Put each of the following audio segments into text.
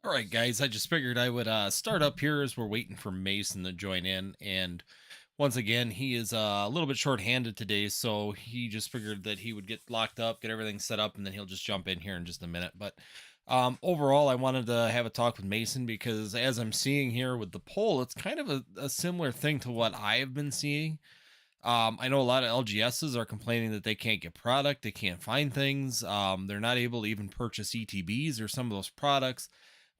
All right, guys, I just figured I would start up here as we're waiting for Mason to join in. And once again, he is a little bit short-handed today, so he just figured that he would get locked up, get everything set up, and then he'll just jump in here in just a minute. But overall, I wanted to have a talk with Mason because as I'm seeing here with the poll, it's kind of a similar thing to what I have been seeing. I know a lot of LGSs are complaining that they can't get product, they can't find things, they're not able to even purchase ETBs or some of those products.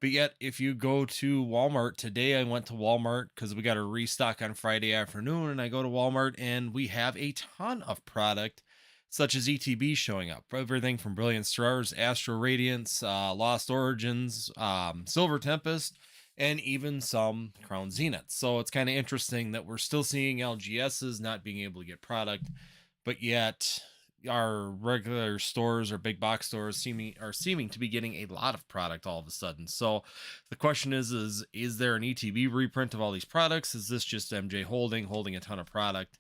But yet, if you go to Walmart today, I went to Walmart because we got a restock on Friday afternoon, and I go to Walmart and we have a ton of product, such as ETB showing up. Everything from Brilliant Stars, Astro Radiance, Lost Origins, Silver Tempest, and even some Crown Zeniths. So it's kind of interesting that we're still seeing LGSs not being able to get product, but yet our regular stores or big box stores seeming to be getting a lot of product all of a sudden. So the question is there an ETB reprint of all these products? Is this just MJ holding a ton of product?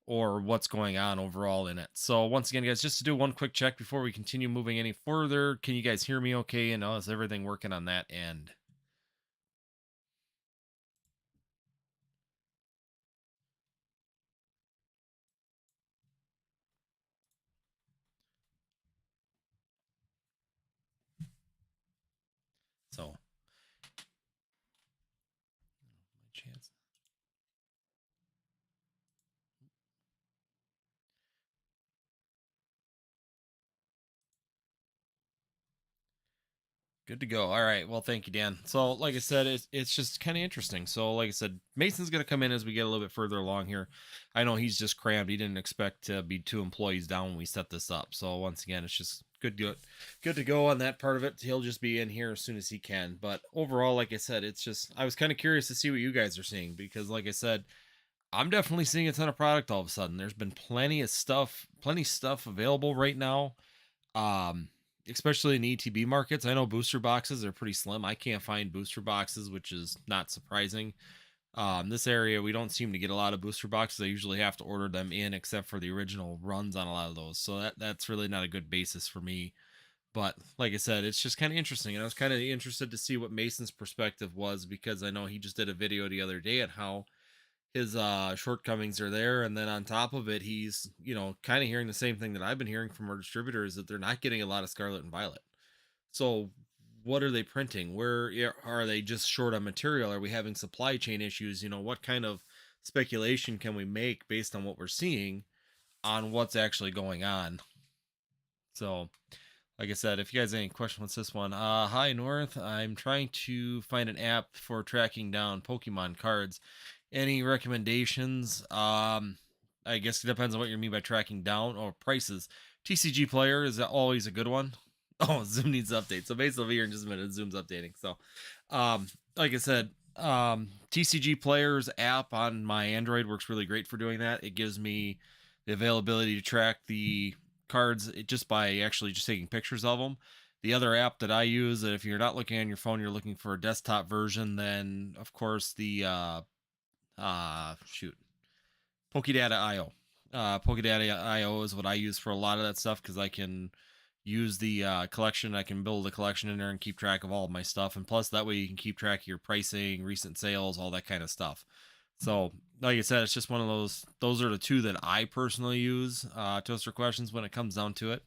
Or what's going on overall in it? So once again, guys, just to do one quick check before we continue moving any further, can you guys hear me okay? And is everything working on that end? So my chance. Good to go. All right. Well, thank you, Dan. So, like I said, it's just kind of interesting. So, like I said, Mason's going to come in as we get a little bit further along here. I know he's just crammed. He didn't expect to be two employees down when we set this up. So, once again, it's just good to go on that part of it. He'll just be in here as soon as he can. But overall, like I said, it's just I was kind of curious to see what you guys are seeing because, like I said, I'm definitely seeing a ton of product all of a sudden. There's been plenty stuff available right now. Um, Especially in ETB markets. I know booster boxes are pretty slim. I can't find booster boxes, which is not surprising. This area we don't seem to get a lot of booster boxes. I usually have to order them in, except for the original runs on a lot of those. So that's really not a good basis for me. But like I said, it's just kind of interesting, and I was kind of interested to see what Mason's perspective was because I know he just did a video the other day on how his shortcomings are there, and then on top of it he's kind of hearing the same thing that I've been hearing from our distributors, that they're not getting a lot of Scarlet and Violet. So what are they printing? Where are they just short on material? Are we having supply chain issues? What kind of speculation can we make based on what we're seeing on what's actually going on? So like I said, if you guys have any questions with this one, hi North, I'm trying to find an app for tracking down Pokemon cards. Any recommendations? I guess it depends on what you mean by tracking down or prices. TCG Player is always a good one. Oh, Zoom needs to update. So basically, here in just a minute, Zoom's updating. So, like I said, TCG Player's app on my Android works really great for doing that. It gives me the availability to track the cards just by actually just taking pictures of them. The other app that I use, if you're not looking on your phone, you're looking for a desktop version, then of course the shoot, Pokedata IO. Pokedata IO is what I use for a lot of that stuff because I can use the collection. I can build a collection in there and keep track of all of my stuff. And plus, that way you can keep track of your pricing, recent sales, all that kind of stuff. So, like I said, it's just one of those. Those are the two that I personally use to answer questions when it comes down to it.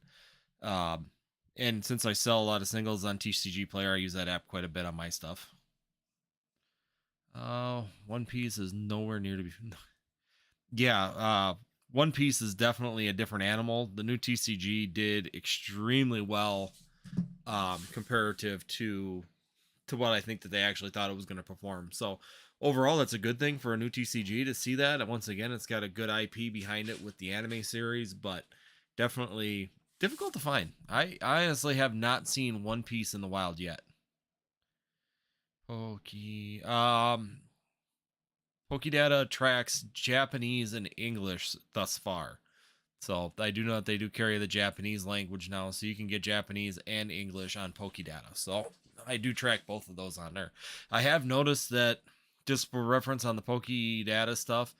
Um, and since I sell a lot of singles on TCG Player, I use that app quite a bit on my stuff. One Piece is nowhere near to be. Yeah, One Piece is definitely a different animal. The new TCG did extremely well, comparative to what I think that they actually thought it was going to perform. So overall, that's a good thing for a new TCG to see that. And once again, it's got a good IP behind it with the anime series, but definitely difficult to find. I honestly have not seen One Piece in the wild yet. Okay. Pokedata tracks Japanese and English thus far. So I do know that they do carry the Japanese language now, so you can get Japanese and English on Pokedata. So I do track both of those on there. I have noticed that, just for reference on the Pokedata stuff,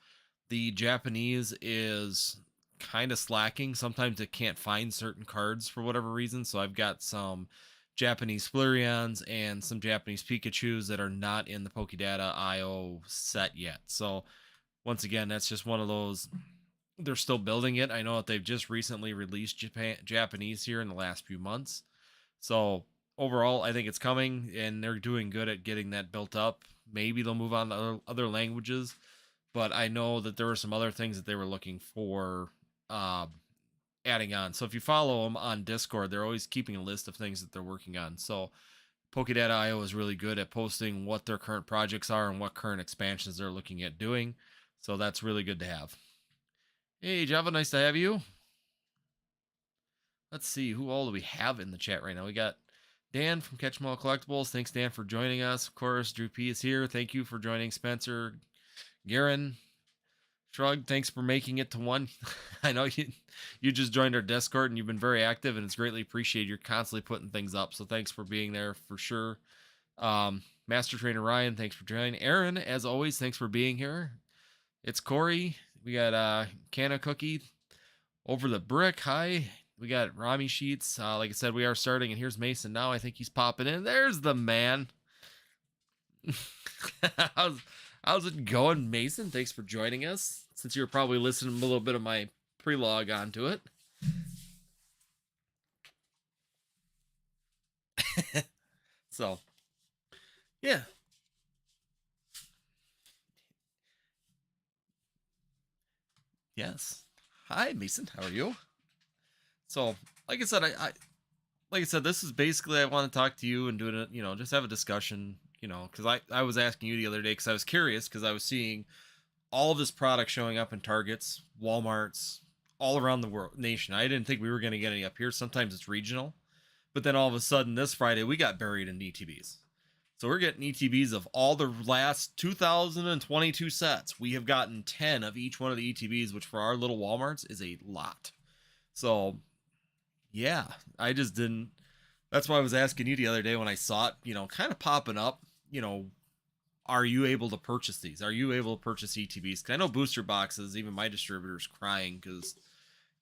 the Japanese is kind of slacking. Sometimes it can't find certain cards for whatever reason. So I've got some Japanese Flareons and some Japanese Pikachus that are not in the Pokédata IO set yet. So once again, that's just one of those. They're still building it. I know that they've just recently released Japanese here in the last few months. So overall, I think it's coming, and they're doing good at getting that built up. Maybe they'll move on to other languages, but I know that there were some other things that they were looking for uh, adding on. So if you follow them on Discord, they're always keeping a list of things that they're working on. So Pokédata.io is really good at posting what their current projects are and what current expansions they're looking at doing. So that's really good to have. Hey, Java, nice to have you. Let's see, who all do we have in the chat right now? We got Dan from Catch 'em All Collectibles. Thanks, Dan, for joining us. Of course, Drew P is here. Thank you for joining, Spencer. Garen, Shrug, thanks for making it to one. I know you just joined our Discord and you've been very active, and it's greatly appreciated. You're constantly putting things up, so thanks for being there for sure. Master Trainer Ryan, thanks for joining. Aaron, as always, thanks for being here. It's Corey. We got Canna Cookie over the brick. Hi. We got Rami Sheets. Like I said, we are starting, and here's Mason now. I think he's popping in. There's the man. how's it going, Mason? Thanks for joining us. Since you're probably listening to a little bit of my pre-log onto it. So, yeah. Yes. Hi, Mason. How are you? So, like I said, like I said, this is basically I want to talk to you and do it, just have a discussion, because I was asking you the other day because I was curious because I was seeing all of this product showing up in Targets, Walmarts, all around the world, nation. I didn't think we were going to get any up here. Sometimes it's regional, but then all of a sudden this Friday we got buried in ETBs. So we're getting ETBs of all the last 2022 sets. We have gotten 10 of each one of the ETBs, which for our little Walmarts is a lot. So yeah, I just didn't. That's why I was asking you the other day when I saw it, kind of popping up. Are you able to purchase these? Are you able to purchase ETBs? Because I know booster boxes, even my distributor's crying because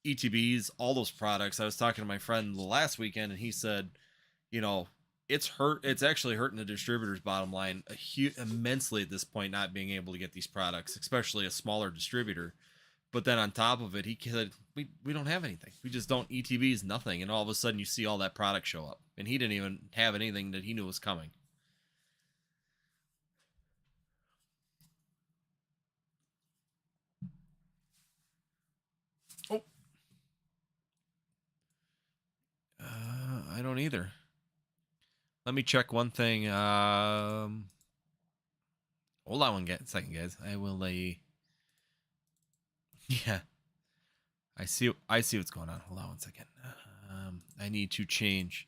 ETBs, all those products. I was talking to my friend the last weekend, and he said, it's actually hurting the distributor's bottom line immensely at this point, not being able to get these products, especially a smaller distributor. But then on top of it, he said, we don't have anything. We just don't. ETBs, nothing. And all of a sudden you see all that product show up. And he didn't even have anything that he knew was coming. Oh. I don't either. Let me check one thing. Hold on one second, guys. I will yeah. I see what's going on. Hold on one second. I need to change.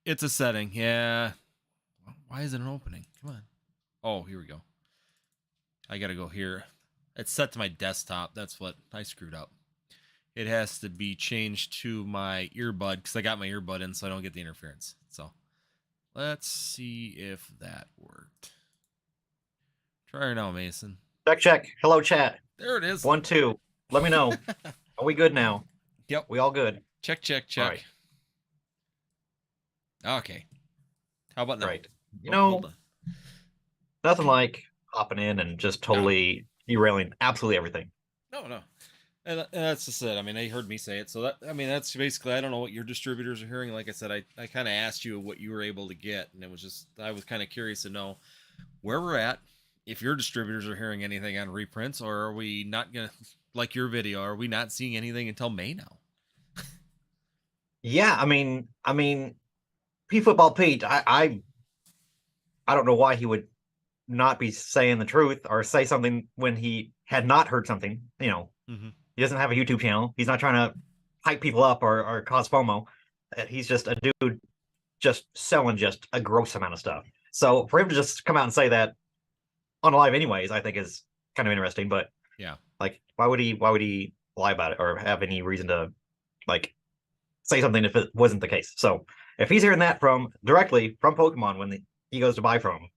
It's a setting. Yeah. Why isn't it opening? Come on. Oh, here we go. I gotta go here. It's set to my desktop. That's what I screwed up. It has to be changed to my earbud because I got my earbud in so I don't get the interference. So let's see if that worked. Try her now, Mason. Check. Hello, chat. There it is. 1, 2. Let me know. Are we good now? Yep. We all good? Check. All right. Okay. How about now? Right. Nothing like hopping in and just totally derailing absolutely everything. No. And that's just it. I mean, they heard me say it. So that's basically, I don't know what your distributors are hearing. Like I said, I kind of asked you what you were able to get. And it was just, I was kind of curious to know where we're at. If your distributors are hearing anything on reprints, or are we not going to, like your video, are we not seeing anything until May now? Yeah, I mean, P Football Pete, I don't know why he would not be saying the truth or say something when he had not heard something. Mm-hmm. He doesn't have a YouTube channel. He's not trying to hype people up or cause FOMO. He's just a dude just selling just a gross amount of stuff. So for him to just come out and say that on live anyways, I think is kind of interesting. But yeah, like, why would he lie about it or have any reason to like say something if it wasn't the case? So if he's hearing that directly from Pokemon when he goes to buy from him,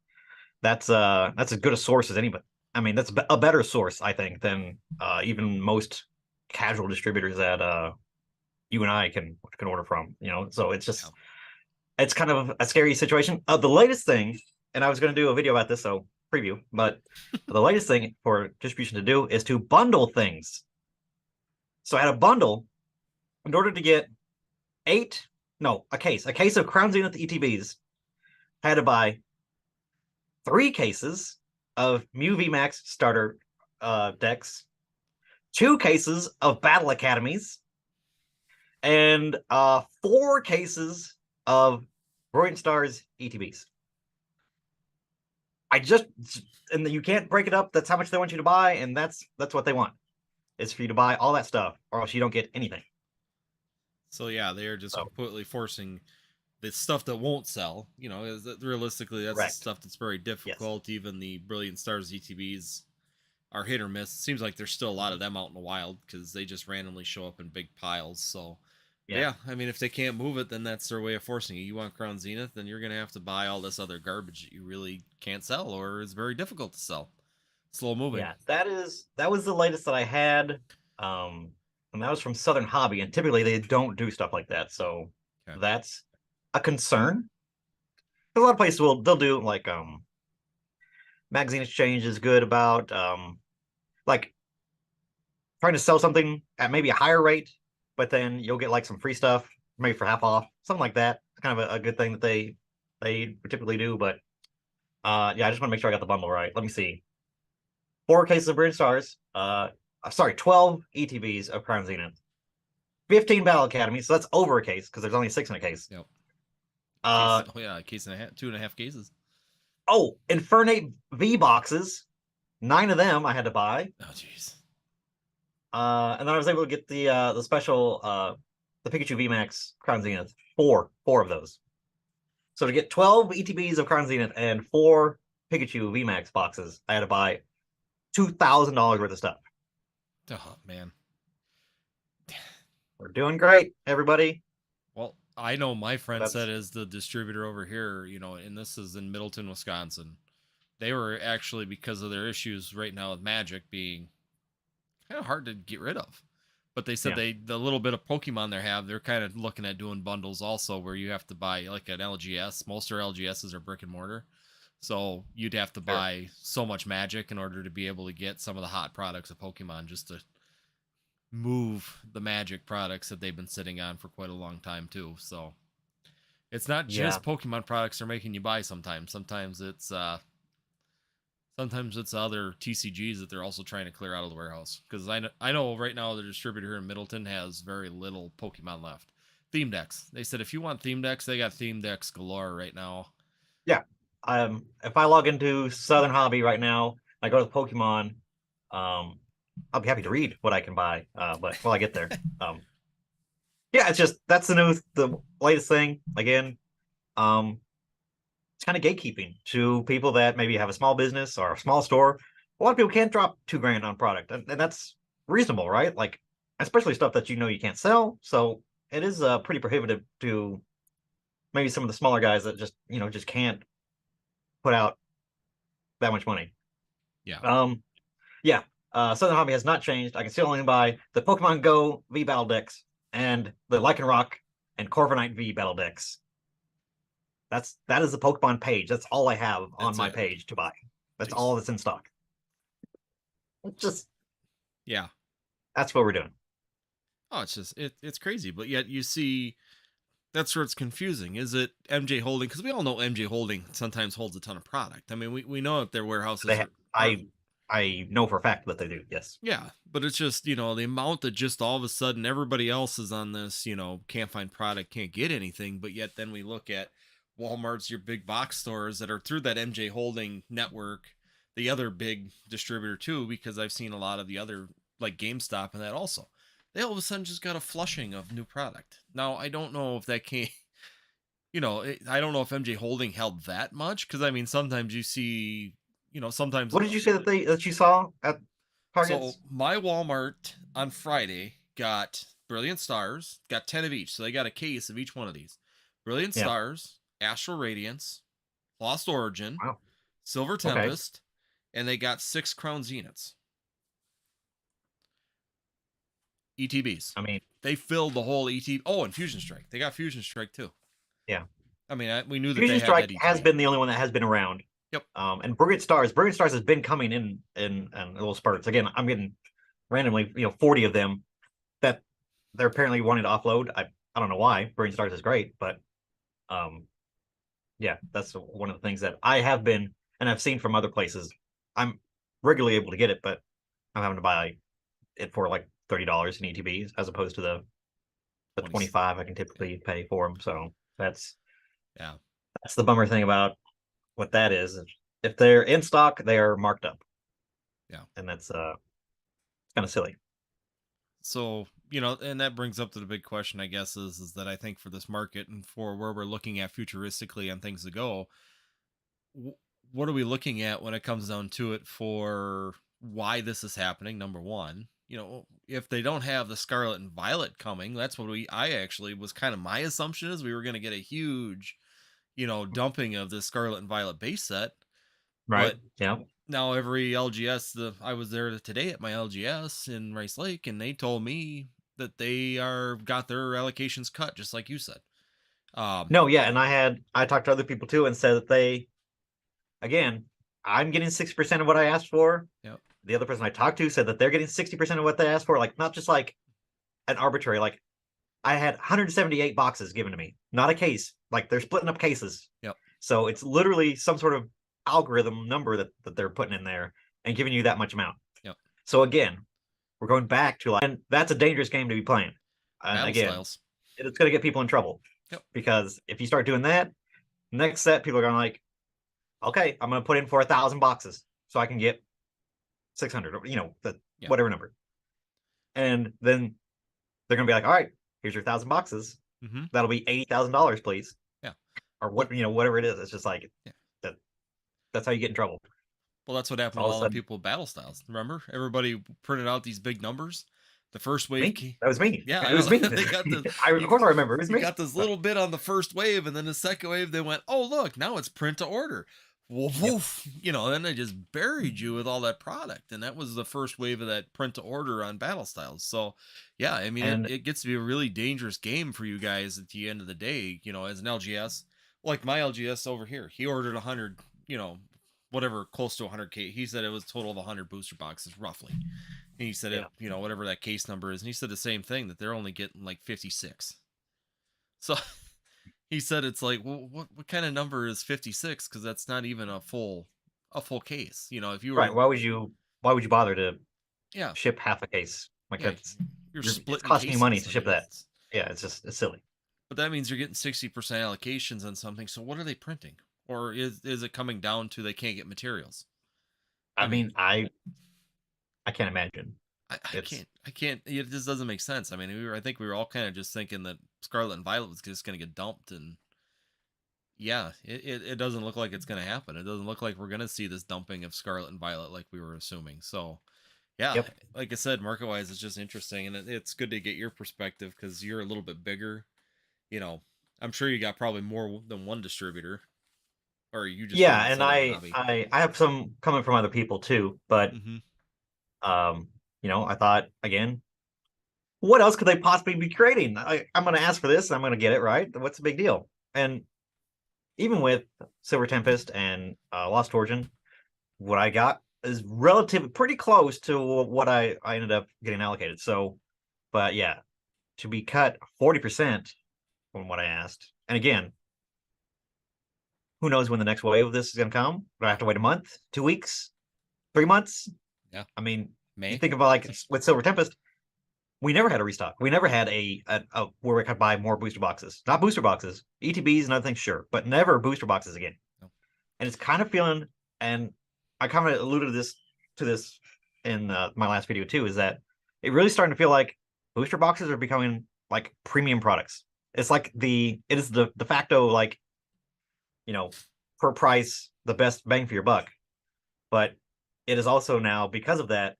that's as good a source as anybody. I mean, that's a better source, I think, than even most casual distributors that you and I can order from. So it's just it's kind of a scary situation. The latest thing, and I was going to do a video about this, so preview, but the latest thing for distribution to do is to bundle things. So I had a bundle in order to get a case of Crown Zenith ETBs. I had to buy 3 cases of Mew VMAX starter decks, 2 cases of Battle Academies, and 4 cases of Brilliant Stars ETBs. And you can't break it up. That's how much they want you to buy, and that's what they want. Is for you to buy all that stuff, or else you don't get anything. So yeah, they are just So, completely forcing the stuff that won't sell. Realistically, that's the correct. stuff that's very Yes. difficult. Even the Brilliant Stars ETBs are hit or miss. It seems like there's still a lot of them out in the wild because they just randomly show up in big piles. So yeah, I mean, if they can't move it, then that's their way of forcing you. You want Crown Zenith, then you're gonna have to buy all this other garbage that you really can't sell, or is very difficult to sell. Slow moving. Yeah, that was the latest that I had. And that was from Southern Hobby, and typically they don't do stuff like that. So that's a concern. A lot of places they'll do like magazine exchange is good about like trying to sell something at maybe a higher rate, but then you'll get like some free stuff, maybe for half off, something like that. It's kind of a good thing that they typically do. But yeah, I just want to make sure I got the bundle right. Let me see. 4 cases of Brilliant Stars. 12 ETBs of Crown Zenith. 15 Battle Academies, so that's over a case because there's only 6 in a case. Yep. A case and a half, 2.5 cases. Oh, Infernate V boxes. 9 of them I had to buy. Oh jeez. And then I was able to get the special the Pikachu VMAX Crown Zenith. 4 of those. So to get 12 ETBs of Crown Zenith and 4 Pikachu VMAX boxes, I had to buy $2,000 worth of stuff. Oh man. We're doing great, everybody. Well, I know my friend said as the distributor over here, and this is in Middleton, Wisconsin. They were actually, because of their issues right now with Magic being kind of hard to get rid of. But they said the little bit of Pokemon they have, they're kind of looking at doing bundles also where you have to buy like an LGS. Most of our LGSs are brick and mortar. So you'd have to buy so much Magic in order to be able to get some of the hot products of Pokemon just to move the Magic products that they've been sitting on for quite a long time too. So it's not just Pokemon products they're making you buy sometimes. Sometimes it's other TCGs that they're also trying to clear out of the warehouse. Because I know right now the distributor here in Middleton has very little Pokemon left. Theme decks. They said if you want theme decks, they got theme decks galore right now. Yeah. If I log into Southern Hobby right now, I go to Pokemon, I'll be happy to read what I can buy. But while I get there, yeah, it's just that's the latest thing. Again, it's kind of gatekeeping to people that maybe have a small business or a small store. A lot of people can't drop $2,000 on product, and that's reasonable, right? Like, especially stuff that you can't sell. So it is pretty prohibitive to maybe some of the smaller guys that just can't put out that much money. Yeah. Yeah. Southern Hobby has not changed. I can still only buy the Pokemon Go V battle decks and the Lycanroc and Corviknight V battle decks. That is the Pokemon page. That's all I have on my page to buy. That's all that's in stock. It's that's what we're doing. Oh, it's just it's crazy, but yet you see that's where it's confusing. Is it MJ Holding? Because we all know MJ Holding sometimes holds a ton of product. I mean, we know that their warehouses I know for a fact that they do, yes. Yeah, but it's just, the amount that just all of a sudden everybody else is on this, can't find product, can't get anything, but yet then we look at Walmart's, your big box stores that are through that MJ Holding network, the other big distributor too, because I've seen a lot of the other, like GameStop and that also. They all of a sudden just got a flushing of new product. Now, I don't know if that came, I don't know if MJ Holding held that much, because I mean, sometimes you see, sometimes. What did you say that you saw at Targets? So my Walmart on Friday got Brilliant Stars, got 10 of each. So they got a case of each one of these. Brilliant Stars, Astral Radiance, Lost Origin, Silver Tempest, and they got 6 Crown Zeniths. ETBs. I mean, they filled the whole ETB. Oh, and Fusion Strike. They got Fusion Strike too. Yeah. I mean, we knew that they Fusion had Strike that has E3. been the only one that has been around. Yep. And Brilliant Stars has been coming in little spurts. Again, I'm getting randomly, 40 of them that they're apparently wanting to offload. I don't know why. Brilliant Stars is great, but um, yeah, that's one of the things that I have been and I've seen from other places. I'm regularly able to get it, but I'm having to buy it for like $30 in ETBs as opposed to the 20. 25 I can typically pay for them. So Yeah. that's the bummer thing about what that is. If they're in stock, they are marked up. Yeah. And that's kind of silly. So, and that brings up to the big question, I guess, is that I think for this market and for where we're looking at futuristically and things to go, wh- what are we looking at when it comes down to it for why this is happening? Number one, if they don't have the Scarlet and Violet coming, that's what I actually was kind of my assumption is we were going to get a huge, dumping of the Scarlet and Violet base set. Right. But Yeah. now every LGS, I was there today at my LGS in Rice Lake, and they told me that they got their allocations cut, just like you said. No, yeah, and I talked to other people too and said that again, I'm getting 60% of what I asked for. Yep. The other person I talked to said that they're getting 60% of what they asked for, like not just like an arbitrary, like I had 178 boxes given to me, not a case. Like they're splitting up cases. Yep. So it's literally some sort of algorithm number that they're putting in there and giving you that much amount. Yep. So again, we're going back to and that's a dangerous game to be playing. And Battle again, styles. it's going to get people in trouble. Yep. Because if you start doing that, next set people are going to like, okay, I'm going to put in for 1,000 boxes so I can get 600, whatever number. And then they're going to be like, all right, here's your 1,000 boxes. Mm-hmm. That'll be $80,000, please. Yeah. Or whatever it is. It's just like, that's how you get in trouble. Well, that's what happened to all the people with battle styles. Remember, everybody printed out these big numbers. The first wave, that was me. Yeah, it was me. They got of course, I remember. It was me. Got this little bit on the first wave, and then the second wave, they went, "Oh, look, now it's print to order." Woof, woof. Then they just buried you with all that product, and that was the first wave of that print to order on battle styles. So, yeah, I mean, it gets to be a really dangerous game for you guys at the end of the day. As an LGS, like my LGS over here, he ordered 100. Whatever, close to 100K. He said it was a total of 100 booster boxes, roughly. And he said, whatever that case number is. And he said the same thing, that they're only getting like 56. So he said it's like, well, what kind of number is 56? Because that's not even a full case. If you were right, why would you bother to ship half a case? Like you're splitting. It's costing you money to ship that. Yeah, it's silly. But that means you're getting 60% allocations on something. So what are they printing? Or is it coming down to they can't get materials? I mean, I can't imagine. I can't. It just doesn't make sense. I mean, I think we were all kind of just thinking that Scarlet and Violet was just going to get dumped, and yeah, it doesn't look like it's going to happen. It doesn't look like we're going to see this dumping of Scarlet and Violet like we were assuming. So, yeah, like I said, market wise, it's just interesting, and it's good to get your perspective because you're a little bit bigger. I'm sure you got probably more than one distributor. Or you just and I have some coming from other people too, but I thought again, what else could they possibly be creating? I'm going to ask for this, and I'm going to get it, right? What's the big deal? And even with Silver Tempest and Lost Origin, what I got is pretty close to what I ended up getting allocated. So, but yeah, to be cut 40% from what I asked, and again, who knows when the next wave of this is going to come? Do I have to wait a month, 2 weeks, 3 months? Yeah. I mean, May. You think about like with Silver Tempest, we never had a restock. We never had a where we could buy more booster boxes. Not booster boxes, ETBs and other things, sure, but never booster boxes again. No. And it's kind of feeling, and I kind of alluded to this in my last video too, is that it really starting to feel like booster boxes are becoming like premium products. It's like it is the de facto like, per price, the best bang for your buck. But it is also now, because of that,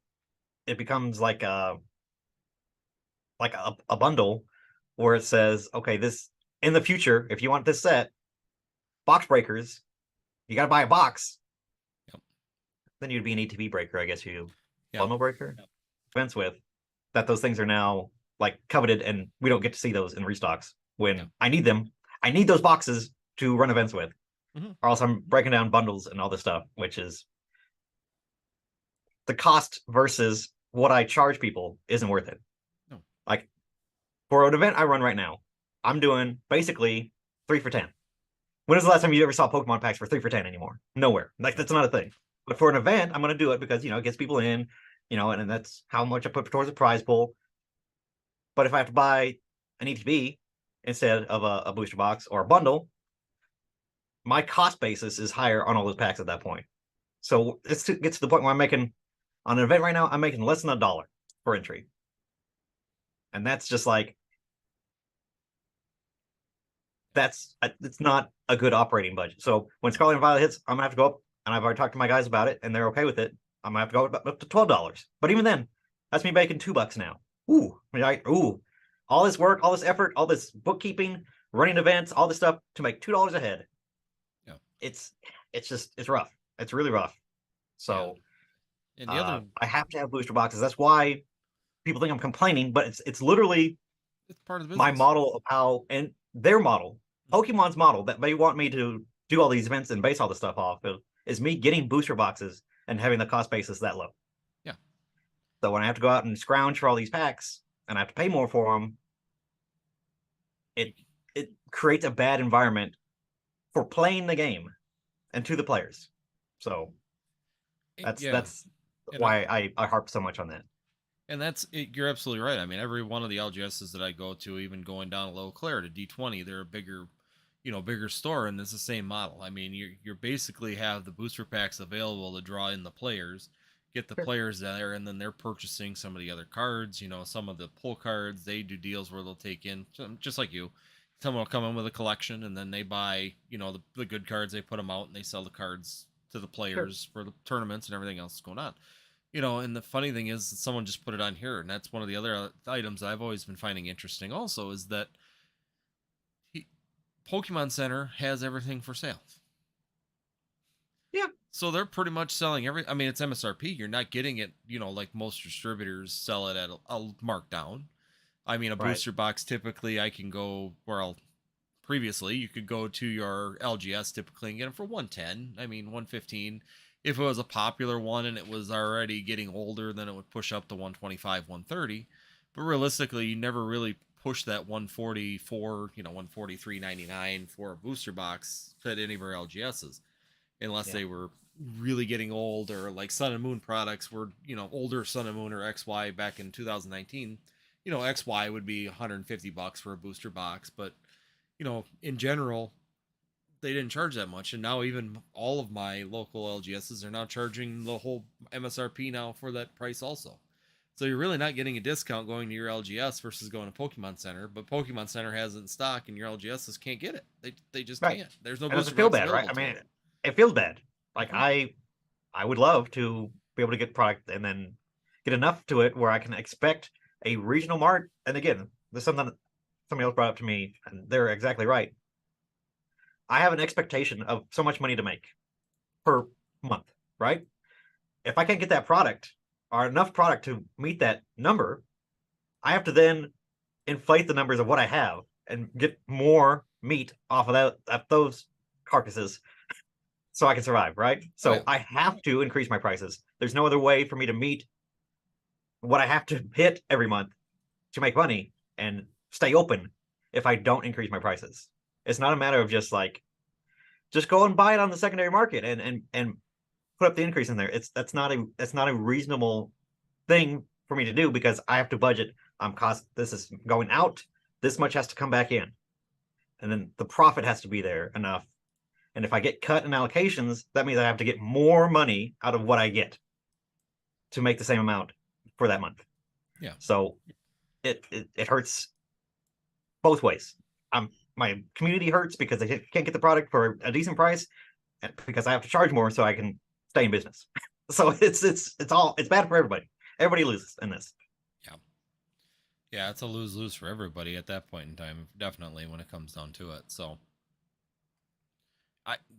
it becomes like a bundle where it says, okay, this in the future, if you want this set, box breakers, you got to buy a box. Yep. Then you'd be an ETB breaker, I guess bundle breaker. Yep. Fence with that. Those things are now like coveted, and we don't get to see those in restocks when I need them. I need those boxes to run events with, Hmm. or else I'm breaking down bundles and all this stuff, which is the cost versus what I charge people isn't worth it. No. Like for an event I run right now, I'm doing basically 3 for 10. When was the last time you ever saw Pokemon packs for 3 for 10 anymore? Nowhere. Like No. that's not a thing. But for an event, I'm going to do it because it gets people in, and that's how much I put towards the prize pool. But if I have to buy an ETB instead of a booster box or a bundle, my cost basis is higher on all those packs at that point. So it gets to the point where I'm making on an event right now, I'm making less than $1 for entry, and that's just like it's not a good operating budget. So when Scarlet and Violet hits, I'm gonna have to go up, and I've already talked to my guys about it, and they're okay with it. I'm gonna have to go up to $12. But even then, that's me making $2 now. Ooh, right? Ooh, all this work, all this effort, all this bookkeeping, running events, all this stuff to make $2 a head. Yeah. It's rough. It's really rough. Yeah. So And the other, I have to have booster boxes. That's why people think I'm complaining, but it's literally it's part of the my business. model of how, and their model, Pokemon's model that they want me to do all these events and base all this stuff off of is me getting booster boxes and having the cost basis that low. Yeah. So when I have to go out and scrounge for all these packs and I have to pay more for them, it it creates a bad environment for playing the game and to the players. So Yeah. that's And why I harp so much on that. And that's it, you're absolutely right. I mean, every one of the LGSs that I go to, even going down to Low Claire to D20, they're a bigger, bigger store, and it's the same model. I mean, you're basically have the booster packs available to draw in the players, get the Sure. players there, and then they're purchasing some of the other cards. Some of the pull cards. They do deals where they'll take in just like you. Someone will come in with a collection, and then they buy, the good cards. They put them out, and they sell the cards to the Sure. players for the tournaments and everything else that's going on. And the funny thing is, someone just put it on here, and that's one of the other items I've always been finding interesting. Also, is that he, Pokemon Center has everything for sale, Yeah. so they're pretty much selling every. I mean, it's MSRP. You're not getting it, like most distributors sell it at a markdown. I mean, a Right. booster box typically I can go where I'll previously you could go to your LGS typically and get them for 110. I mean 115. If it was a popular one and it was already getting older, then it would push up to 125, 130. But realistically, you never really push that 144, 143.99 for a booster box at any of our LGSs unless Yeah. they were really getting old, or like Sun and Moon products were, older Sun and Moon or XY back in 2019. XY would be $150 for a booster box, but in general, they didn't charge that much. And now even all of my local LGSs are now charging the whole MSRP now for that price also. So you're really not getting a discount going to your LGS versus going to Pokemon Center, but Pokemon Center has it in stock and your LGSs can't get it. They just Right. can't. There's no And does booster it feel box bad, right? available I to mean, them. it feels bad. Like Mm-hmm. I would love to be able to get product and then get enough to it where I can expect a regional mart. And again, there's something that somebody else brought up to me, and they're exactly right. I have an expectation of so much money to make per month, right? If I can't get that product or enough product to meet that number, I have to then inflate the numbers of what I have and get more meat off of those carcasses so I can survive, right? Oh yeah. So I have to increase my prices. There's no other way for me to meet what I have to hit every month to make money and stay open if I don't increase my prices. It's not a matter of just go and buy it on the secondary market and put up the increase in there. That's not a reasonable thing for me to do because I have to budget. Cost this is going out. This much has to come back in, and then the profit has to be there enough. And if I get cut in allocations, that means I have to get more money out of what I get to make the same amount for that month. Yeah. So it hurts both ways. My community hurts because they can't get the product for a decent price, and because I have to charge more so I can stay in business. So it's bad for everybody. Everybody loses in this. Yeah. Yeah, it's a lose-lose for everybody at that point in time, definitely when it comes down to it. So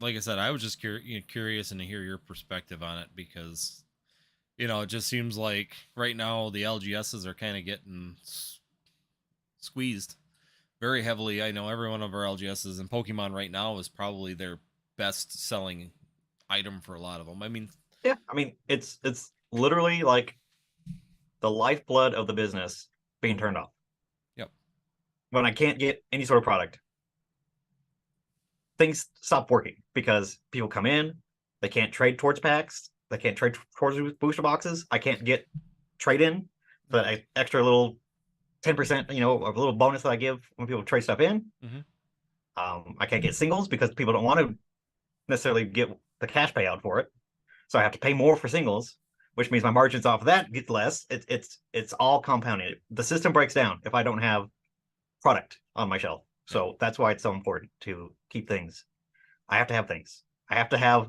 like I said, I was just curious and to hear your perspective on it because it just seems like right now the LGSs are kind of getting squeezed. very heavily. I know every one of our LGSs, and Pokemon right now is probably their best selling item for a lot of them. I mean, Yeah, I mean, it's literally like the lifeblood of the business being turned off. yep. When I can't get any sort of product, things stop working because people come in, they can't trade towards packs, they can't trade towards booster boxes. I can't get trade in for that extra little 10%, a little bonus that I give when people trade stuff in. Mm-hmm. I can't get singles because people don't want to necessarily get the cash payout for it, so I have to pay more for singles, which means my margins off of that get less. It's all compounded. The system breaks down if I don't have product on my shelf. So that's why it's so important to keep things. I have to have things. I have to have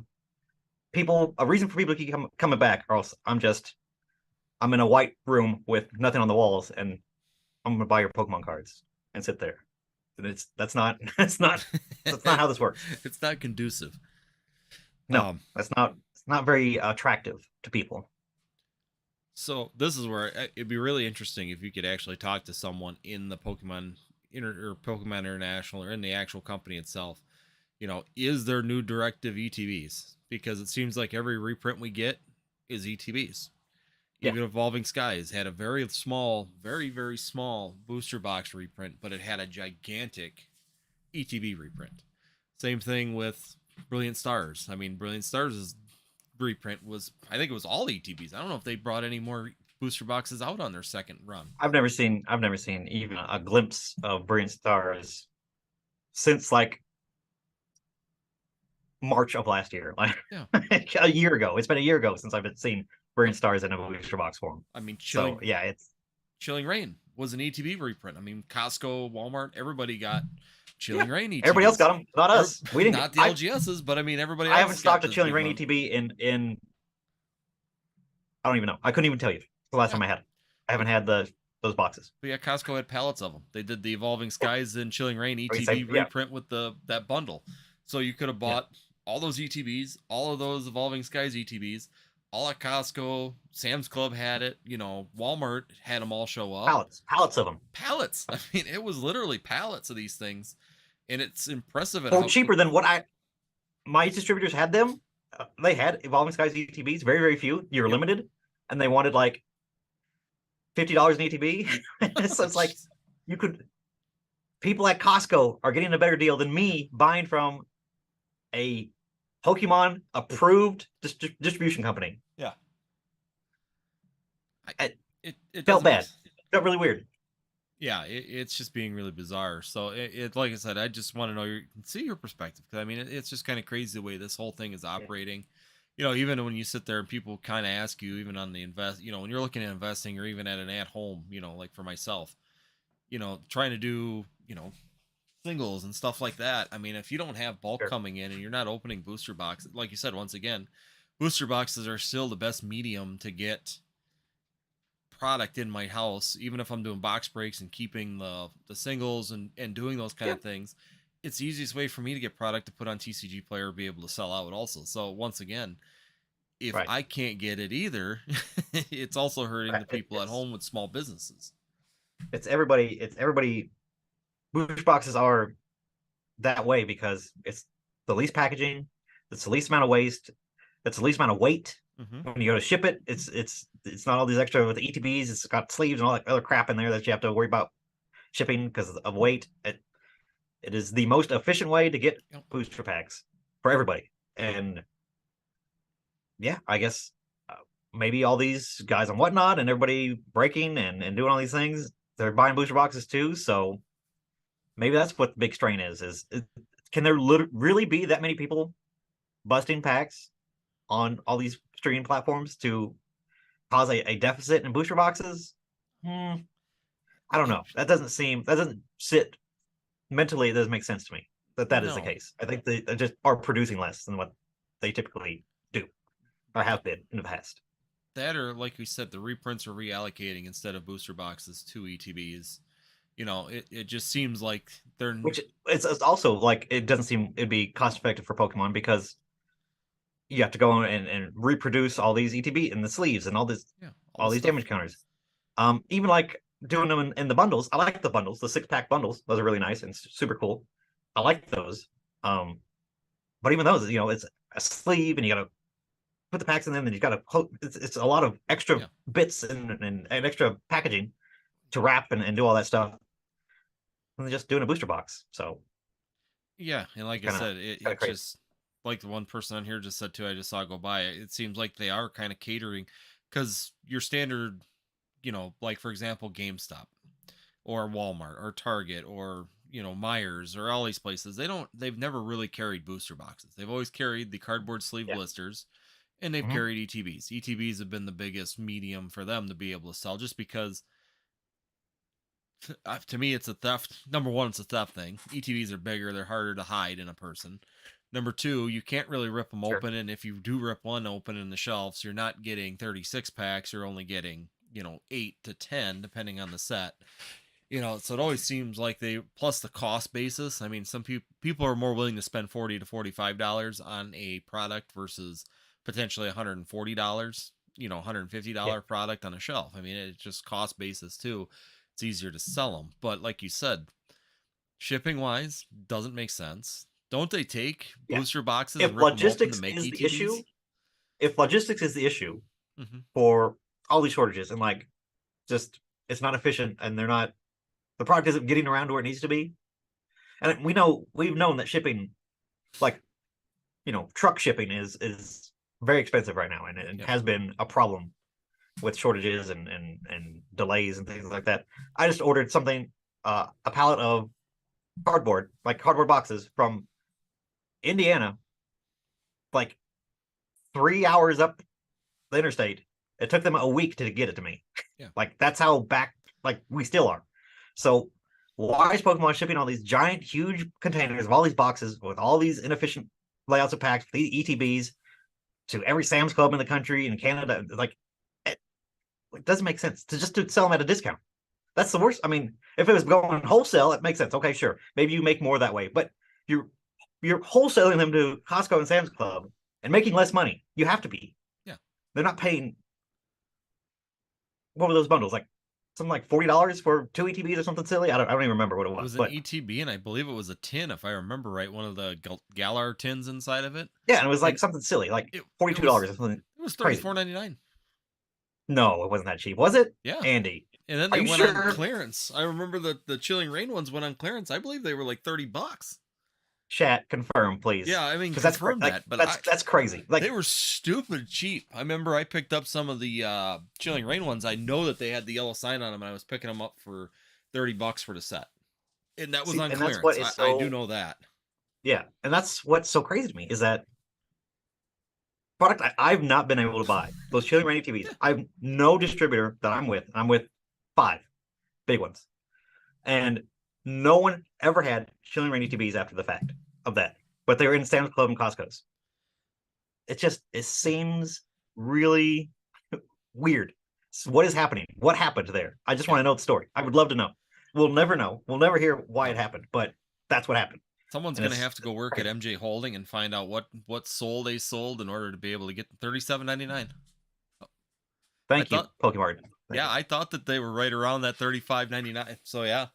a reason for people to keep coming back, or else I'm in a white room with nothing on the walls, and I'm gonna buy your Pokemon cards and sit there. And that's not that's not how this works. It's not conducive. No, it's not very attractive to people. So this is where it'd be really interesting if you could actually talk to someone in the Pokemon or Pokemon International or in the actual company itself. Is there new directive ETBs? Because it seems like every reprint we get is ETBs. Even Evolving Skies had a very small, very, very small booster box reprint, but it had a gigantic ETB reprint. Same thing with Brilliant Stars. I mean, Brilliant Stars' reprint was, I think it was all ETBs. I don't know if they brought any more booster boxes out on their second run. I've never seen even a glimpse of Brilliant Stars since like March of last year. Like a year ago. It's been a year ago since I've seen Brilliant Stars in a booster box form. I mean, it's Chilling Reign was an ETB reprint. I mean, Costco, Walmart, everybody got Chilling Reign ETBs. Everybody else got them, not us. We didn't. Not the LGSs, but I mean, everybody else. I haven't stocked a Chilling Reign ETB in. I don't even know. I couldn't even tell you the last time I had it. I haven't had those boxes. But yeah, Costco had pallets of them. They did the Evolving Skies and Chilling Reign ETB reprint with that bundle. So you could have bought all those ETBs, all of those Evolving Skies ETBs, all at Costco. Sam's Club had it. Walmart had them all show up. Pallets of them. Pallets. I mean, it was literally pallets of these things, and it's impressive. Well, cheaper than what my distributors had them. They had Evolving Skies ETBs, very, very few. You're limited, and they wanted like $50 an ETB. So it's like people at Costco are getting a better deal than me buying from a Pokemon approved distribution company. Yeah. It felt bad. It felt really weird. Yeah, it's just being really bizarre. So like I said, I just want to know your perspective, because I mean it's just kind of crazy the way this whole thing is operating. Even when you sit there and people kind of ask you, even on the invest, when you're looking at investing or even at an at home, like for myself, trying to do, singles and stuff like that. I mean, if you don't have bulk coming in and you're not opening booster boxes, like you said, once again, booster boxes are still the best medium to get product in my house. Even if I'm doing box breaks and keeping the singles and doing those kind of things, it's the easiest way for me to get product to put on TCG Player, be able to sell out also. So once again, if I can't get it either, it's also hurting the people at home with small businesses. It's everybody. Booster boxes are that way because it's the least packaging, it's the least amount of waste, it's the least amount of weight. When you go to ship it, it's not all these extra with the ETBs. It's got sleeves and all that other crap in there that you have to worry about shipping because of weight. It is the most efficient way to get booster packs for everybody. And yeah, I guess maybe all these guys on Whatnot and everybody breaking and doing all these things, they're buying booster boxes too. So maybe that's what the big strain is can there really be that many people busting packs on all these streaming platforms to cause a deficit in booster boxes? I don't know. That doesn't sit mentally. It doesn't make sense to me that is the case. I think they just are producing less than what they typically do or have been in the past. That, or like we said, the reprints are reallocating instead of booster boxes to ETBs. It just seems like they're... Which it's also like, it doesn't seem it'd be cost effective for Pokemon because you have to go and reproduce all these ETB in the sleeves and all these damage counters. Even like doing them in the bundles. I like the bundles, the 6-pack bundles. Those are really nice and super cool. I like those. But even those, it's a sleeve, and you gotta put the packs in them, and you gotta it's a lot of extra Yeah. bits and extra packaging to wrap and do all that stuff. And just doing a booster box. So Yeah, and like I kind of said, kind it of crazy. just like the one person on here just said too. I just saw it go by. It seems like they are kind of catering because your standard, like for example, GameStop or Walmart or Target or Myers or all these places. They've never really carried booster boxes. They've always carried the cardboard sleeve Yeah. blisters, and they've Hmm. carried ETBs. ETBs have been the biggest medium for them to be able to sell, just because to me it's a theft. Number one, it's a theft thing. ETBs are bigger, they're harder to hide in a person. Number two, you can't really rip them Sure. open, and if you do rip one open in the shelves, you're not getting 36 packs. You're only getting 8 to 10 depending on the set. So it always seems like they, plus the cost basis. I mean, some people are more willing to spend $40 to $45 on a product versus potentially $140, $150 Yeah. product on a shelf. I mean, it's just cost basis too. It's easier to sell them, but like you said, shipping wise doesn't make sense. Don't they take Yeah. booster boxes If and rip them open to logistics make is the ETBs? issue, if logistics is the issue Mm-hmm. for all these shortages, and like just it's not efficient, and the product isn't getting around to where it needs to be. And we've known that shipping, like truck shipping is very expensive right now, and it Yep. has been a problem with shortages and delays and things like that. I just ordered something, a pallet of cardboard, like cardboard boxes from Indiana, like 3 hours up the interstate. It took them a week to get it to me. Yeah. Like that's how back like we still are. So why is Pokemon shipping all these giant, huge containers of all these boxes with all these inefficient layouts of packs, the ETBs, to every Sam's Club in the country and Canada? Like, it doesn't make sense to sell them at a discount. That's the worst. I mean, if it was going wholesale, it makes sense. Okay, sure, maybe you make more that way, but you're you're wholesaling them to Costco and Sam's Club and making less money. You have to be. Yeah. They're not paying. What were those bundles like? Something like $40 for 2 ETBs or something silly. I don't even remember what it It was, was an but ETB, and I believe it was a tin, if I remember right. One of the Galar tins inside of it, yeah, and it was like and something silly, like it $42 was or something it was crazy. $34.99. No, it wasn't that cheap, was it, Yeah, Andy? and then Are they you went on sure? clearance. I remember the Chilling Rain ones went on clearance. I believe they were like $30. Chat confirm, please, Yeah, I mean because that's confirm like that, but that's crazy. they Like, were stupid cheap. I remember I picked up some of the Chilling Rain ones. I know that they had the yellow sign on them, and I was picking them up for $30 for the set, and that was see, on and that's what clearance. is I do so know that. yeah, and that's what's so crazy to me is that product I've not been able to buy those Chilling Rainy TVs. Yeah. I've no distributor that I'm with. I'm with 5 big ones, and no one ever had Chilling Rainy TVs after the fact of that. But they were in Sam's Club and Costco's. It seems really weird. So what is happening? What happened there? I just Yeah. want to know the story. I would love to know. We'll never know. We'll never hear why it No. happened, but that's what happened. Someone's And gonna it's have to go work at crazy. MJ Holding and find out what soul they sold in order to be able to get the $37.99. I Thank you, thought, Pokemon. Thank yeah, you. I thought that they were right around that $35.99. So yeah.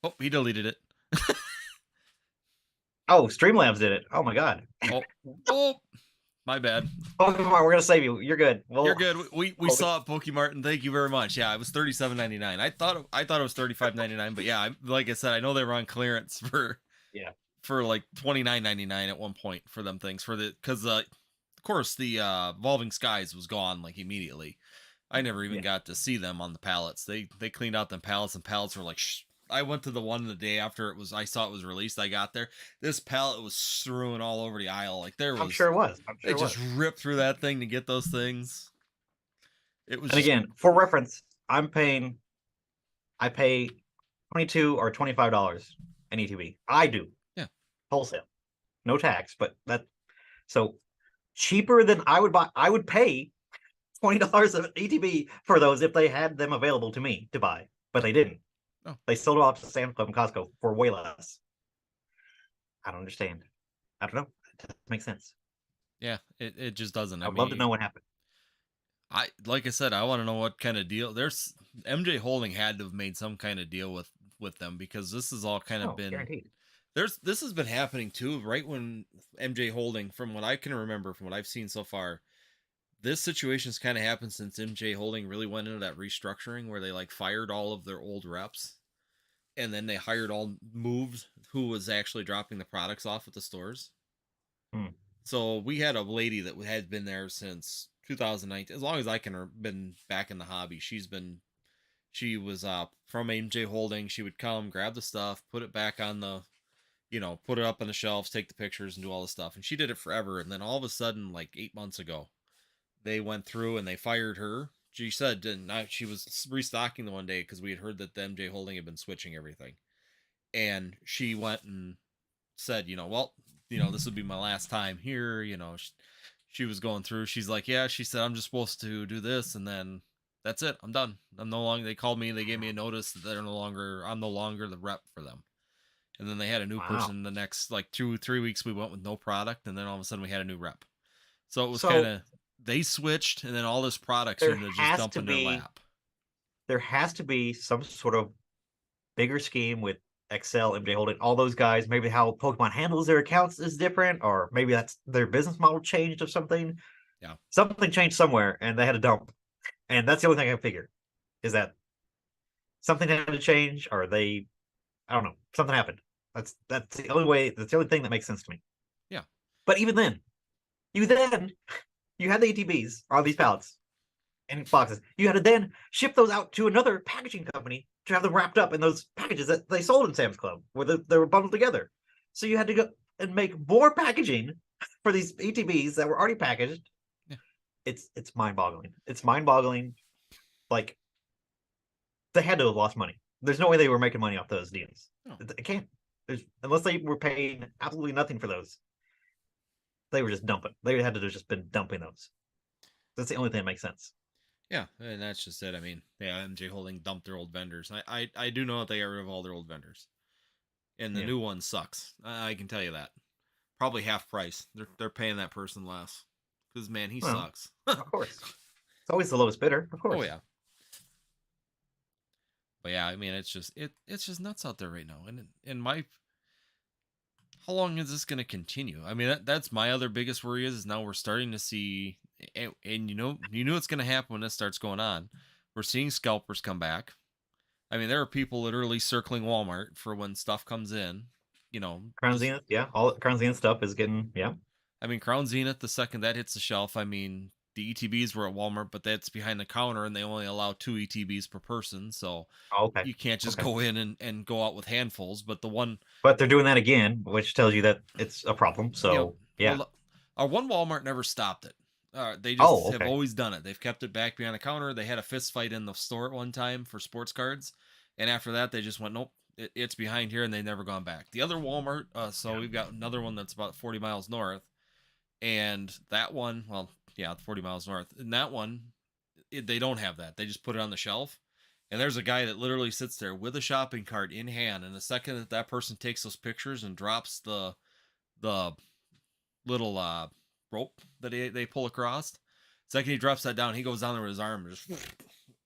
Oh, he deleted it. Oh, Streamlabs did it. Oh my god. Oh, oh, my bad. Pokemon, we're gonna save you. You're good. You're Well, good. We saw it, Pokemart, thank you very much. Yeah, it was $37.99. I thought it was $35.99, but yeah, like I said, I know they were on clearance yeah, for like $29.99 at one point for them things for the because of course the Evolving Skies was gone like immediately. I never even yeah. got to see them on the pallets. They cleaned out them pallets, and pallets were like I went to the one the day after I saw it was released. I got there. This pallet was strewn all over the aisle. Like I'm sure it was. I'm sure they it just was. ripped through that thing to get those things. It was And just again, for reference, I pay 22 or $25 an ETB. I do yeah. wholesale, no tax, but that so cheaper than I would buy. I would pay $20 of ETB for those if they had them available to me to buy, but they didn't. Oh. They sold it off to Sam's Club and Costco for way less. I don't understand. I don't know. It doesn't make sense. Yeah, it just doesn't. I I'd love to mean, know what happened. Like I said, I want to know what kind of deal. There's MJ Holding had to have made some kind of deal with them, because this has all kind of Oh, been guaranteed. this has been happening too, right when MJ Holding, from what I can remember, from what I've seen so far, this situation's kind of happened since MJ Holding really went into that restructuring where they like fired all of their old reps, and then they moved who was actually dropping the products off at the stores. Hmm. So we had a lady that had been there since 2019, as long as I can been back in the hobby. She was from MJ Holding. She would come, grab the stuff, put it back on the, put it up on the shelves, take the pictures, and do all the stuff. And she did it forever. And then all of a sudden, like 8 months ago, they went through and they fired her. She said, she was restocking the one day because we had heard that the MJ Holding had been switching everything. And she went and said, well, this would be my last time here. She was going through. She's like, yeah, she said, I'm just supposed to do this. And then that's it. I'm done. I'm no longer, they called me, they gave me a notice that I'm no longer the rep for them. And then they had a new Wow. person the next like 2 3 weeks. We went with no product. And then all of a sudden we had a new rep. So it was kind So of, they switched, and then all this product there seemed to just has dump to in their be lap. there has to be some sort of bigger scheme with Excel, MJ Holding, all those guys. Maybe how Pokemon handles their accounts is different, or maybe that's their business model changed or something. Yeah. Something changed somewhere, and they had a dump. And that's the only thing I can figure is that something had to change, or they, I don't know, something happened. That's the only way. That's the only thing that makes sense to me. Yeah. But even then, you then you had the ATBs on these pallets and boxes. You had to then ship those out to another packaging company to have them wrapped up in those packages that they sold in Sam's Club, where they were bundled together. So you had to go and make more packaging for these ATBs that were already packaged. Yeah. It's mind boggling. It's mind boggling. Like they had to have lost money. There's no way they were making money off those deals. No. It can't. Unless they were paying absolutely nothing for those, they were just dumping. They had to have just been dumping those. That's the only thing that makes sense. Yeah, and that's just it. I mean, yeah, MJ Holding dumped their old vendors. I do know that they got rid of all their old vendors, and the Yeah, new one sucks. I can tell you that. Probably half price. They're paying that person less, because man, he well, sucks. of course, it's always the lowest bidder, of Oh course. yeah, but yeah, I mean, it's just nuts out there right now. And my, how long is this going to continue? I mean, that's my other biggest worry is now we're starting to see, and you know what's going to happen when this starts going on. We're seeing scalpers come back. I mean, there are people literally circling Walmart for when stuff comes in. Crown Just, Zenith, yeah, all Crown Zenith stuff is getting, yeah. I mean, Crown Zenith, the second that hits the shelf, I mean, the ETBs were at Walmart, but that's behind the counter, and they only allow 2 ETBs per person, so Oh, okay, you can't just okay. go in and go out with handfuls. But the one, But they're doing that again, which tells you that it's a problem. you know, So yeah. well, our one Walmart never stopped it. They just Oh, have okay. always done it. They've kept it back behind the counter. They had a fist fight in the store at one time for sports cards, and after that, they just went, nope, it's behind here, and they've never gone back. The other Walmart, so Yeah. we've got another one that's about 40 miles north, and that one, well, yeah, 40 miles north, and that one, they don't have that. They just put it on the shelf, and there's a guy that literally sits there with a shopping cart in hand, and the second that that person takes those pictures and drops the little rope that they pull across. Second he drops that down, he goes down there with his arm and just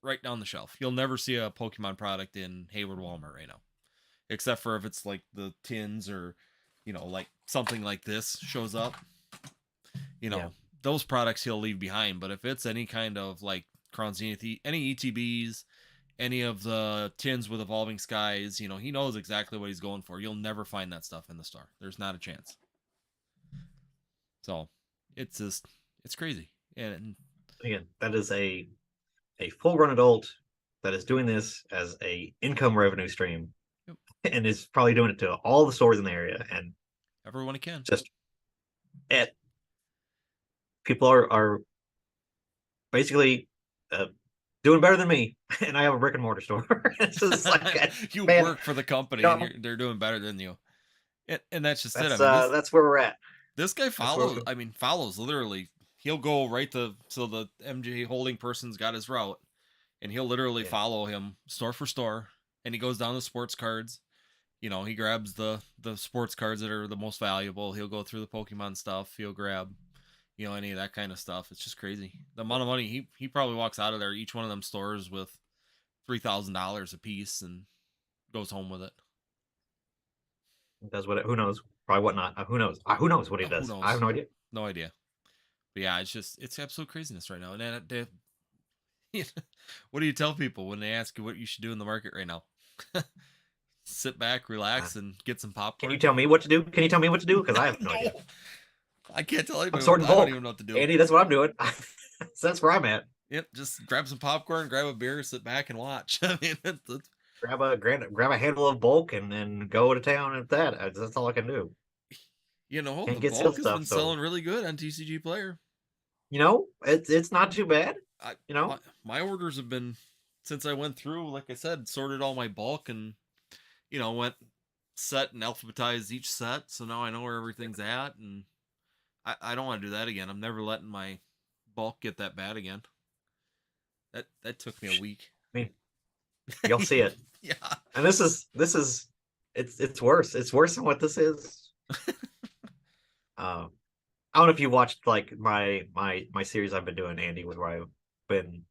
right down the shelf. You'll never see a Pokemon product in Hayward Walmart right now, except for if it's like the tins or like something like this shows up. You Yeah. know those products he'll leave behind. But if it's any kind of like Crown Zenith, any ETBs, any of the tins with evolving skies, he knows exactly what he's going for. You'll never find that stuff in the store. There's not a chance. So it's just it's crazy. And Again, that is a full grown adult that is doing this as a income revenue stream yep, and is probably doing it to all the stores in the area and everyone he can. just at people are basically doing better than me, and I have a brick and mortar store. It's just like, You man, work for the company you and know, they're doing better than you. And that's just it. I mean, that's where we're at. this guy That's where follows. I mean, follows literally. He'll go right so the MJ Holding person's got his route, and he'll literally yeah, follow him store for store, and he goes down the sports cards. He grabs the sports cards that are the most valuable. He'll go through the Pokemon stuff. He'll grab, you know, any of that kind of stuff. It's just crazy. The amount of money he probably walks out of there, each one of them stores with $3,000 a piece and goes home with it. Does what? Who knows? Probably what not? Who knows? Who knows what he Who does? I have knows? no idea. No idea. But yeah, it's absolute craziness right now. And then what do you tell people when they ask you what you should do in the market right now? Sit back, Uh, relax, and get some can you popcorn. tell me what to do? Can you tell me what to do? Because I have no No, idea. I can't tell I'm anybody. sorting I don't bulk, even know what to do. Andy. That's what I'm doing. So that's where I'm at. Yep, just grab some popcorn, grab a beer, sit back and watch. I mean, Grab a handle of bulk and then go to town at that. That's all I can do. you know, Can't the get sealed bulk has stuff, been so selling really good on TCG Player. it's not too bad. I You know, my orders have been since I went through, like I said, sorted all my bulk and went set and alphabetized each set, so now I know where everything's at, and I don't want to do that again. I'm never letting my bulk get that bad again. That took me a week. I mean, you'll see it. Yeah. And this is it's worse. It's worse than what this is. I don't know if you watched like my series I've been doing, Andy, with where I've been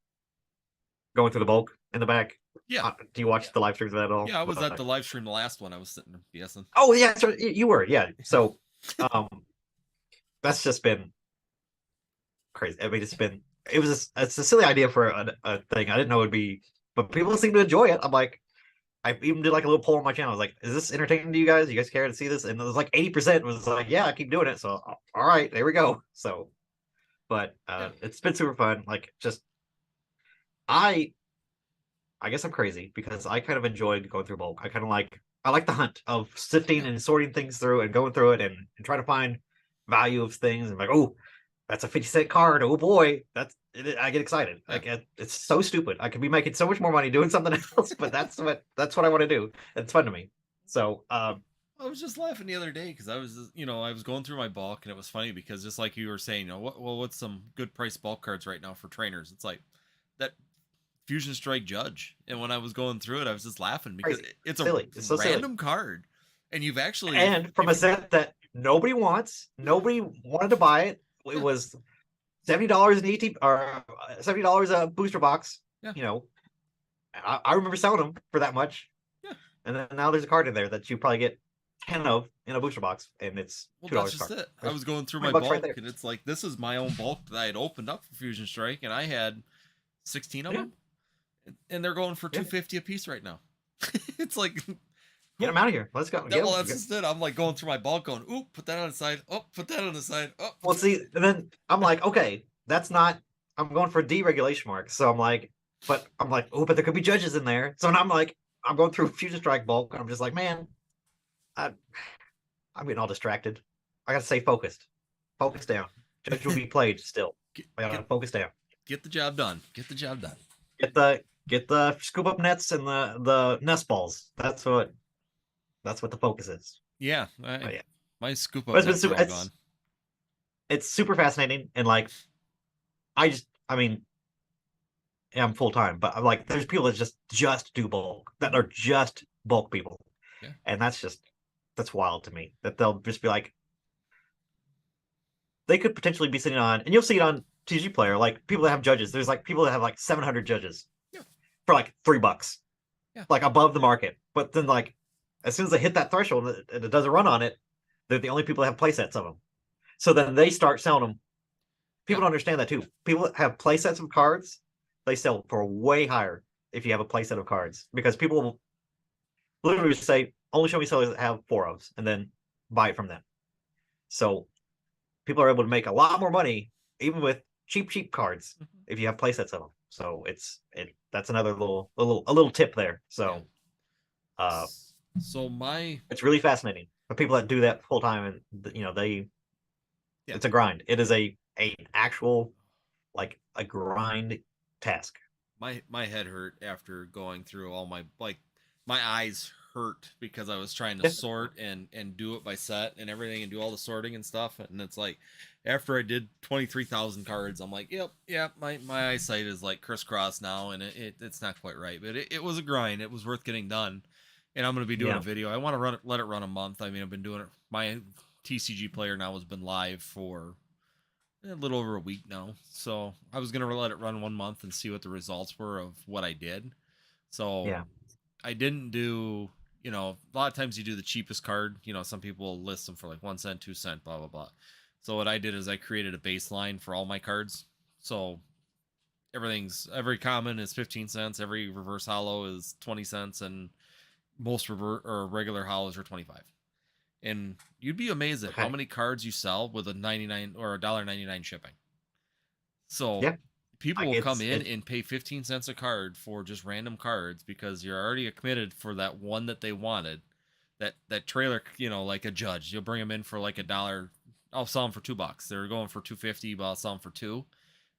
going through the bulk in the back. Yeah. Do you watch the live streams of that at all? Yeah, I was at the live stream, the last one. I was sitting there BSing. Oh yeah, so you were, yeah. So that's just been crazy. I mean, it's a silly idea for a thing. I didn't know it would be, but people seem to enjoy it. I'm like, I even did like a little poll on my channel. I was like, is this entertaining to you guys? You guys care to see this? And it was like 80% was like, yeah, I keep doing it. So all right, there we go. So, but Yeah. it's been super fun. Like, just I guess I'm crazy because I kind of enjoyed going through bulk. I like the hunt of sifting and sorting things through and going through it and trying to find value of things and like, oh, that's a 50-cent card. Oh boy, I get excited. Yeah. Like, it's so stupid. I could be making so much more money doing something else, but that's what I want to do. It's fun to me. So I was just laughing the other day because I was going through my bulk, and it was funny because just like you were saying, what's some good price bulk cards right now for trainers? It's like that Fusion Strike Judge, and when I was going through it, I was just laughing because it's silly. It's so random silly. card, and you've actually From a set that nobody wants, nobody wanted to buy it. It was $70 an ET or $70 a booster box. Yeah. I remember selling them for that much. Yeah. And then now there's a card in there that you probably get 10 of in a booster box, and it's $2 that's just card. it. I was going through my $20 bulk, right and it's like this is my own bulk that I had opened up for Fusion Strike, and I had 16 of them, and they're going for $250 a piece right now. It's like, get them out of here. Let's go. Well, that's just it. I'm like going through my bulk, going, "Oop, put that on the side. Oh, put that on the side. Oh." Well, see, and then I'm like, okay, that's not. I'm going for deregulation marks, so I'm like, oh, but there could be judges in there. So now I'm going through Fusion Strike bulk, and I'm just like, man, I'm getting all distracted. I gotta stay focused. Focus down. Judge will be played still. I gotta focus down. Get the job done. Get the job done. Get the scoop up nets and the nest balls. That's what the focus is. Yeah, yeah. My scoop up nets are all gone. It's super fascinating, and like, I mean, I'm full time, but I'm like, there's people that just do bulk, that are just bulk people, and that's wild to me. That they'll just be like, they could potentially be sitting on, and you'll see it on TG Player, like people that have judges. There's like people that have like 700 judges for like $3, like above the market. But then like, as soon as they hit that threshold and it does a run on it, they're the only people that have play sets of them. So then they start selling them. People don't understand that too. People that have play sets of cards, they sell for way higher if you have a play set of cards, because people will literally say, only show me sellers that have 4 ofs and then buy it from them. So people are able to make a lot more money even with cheap cards if you have play sets of them. So that's another little tip there. So it's really fascinating for people that do that full time, and it's a grind. It is a actual, like, a grind task. My head hurt after going through all my eyes hurt because I was trying to sort and do it by set and everything and do all the sorting and stuff, and it's like after I did 23,000 cards, I'm like, yep, my eyesight is like crisscross now, and it's not quite right, but it was a grind. It was worth getting done, and I'm going to be doing a video. I want to let it run a month. I mean, I've been doing it. My TCG Player now has been live for a little over a week now. So I was gonna let it run 1 month and see what the results were of what I did. So Yeah. I didn't do, a lot of times you do the cheapest card. Some people list them for like 1 cent, 2 cent, blah blah blah. So what I did is I created a baseline for all my cards. So every common is 15 cents, every reverse hollow is 20 cents, and most regular hollows are 25. And you'd be amazed at how Okay. many cards you sell with a 99 or $1.99 shipping. So Yeah. people Like will come it's in it. and pay 15 cents a card for just random cards because you're already committed for that one that they wanted. That trailer, like a judge, you'll bring them in for like $1. I'll sell them for $2. They're going for 250, but I'll sell them for two.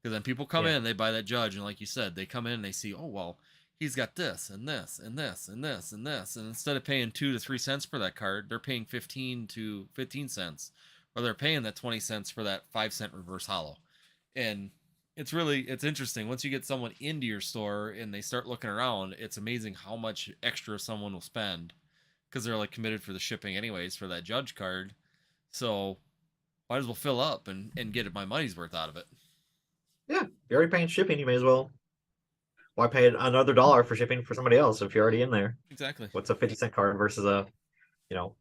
Because then people come Yeah. in, they buy that judge, and like you said, they come in and they see, oh well, he's got this and this and this and this and this, and instead of paying 2 to 3 cents for that card, they're paying 15 to 15 cents, or they're paying that 20 cents for that 5 cent reverse hollow. And it's interesting once you get someone into your store and they start looking around. It's amazing how much extra someone will spend because they're like committed for the shipping anyways for that judge card. So might as well fill up and get my money's worth out of it. Yeah. You're already paying shipping. You may as well. Why pay another dollar for shipping for somebody else if you're already in there? Exactly. What's a 50-cent card versus a, you know,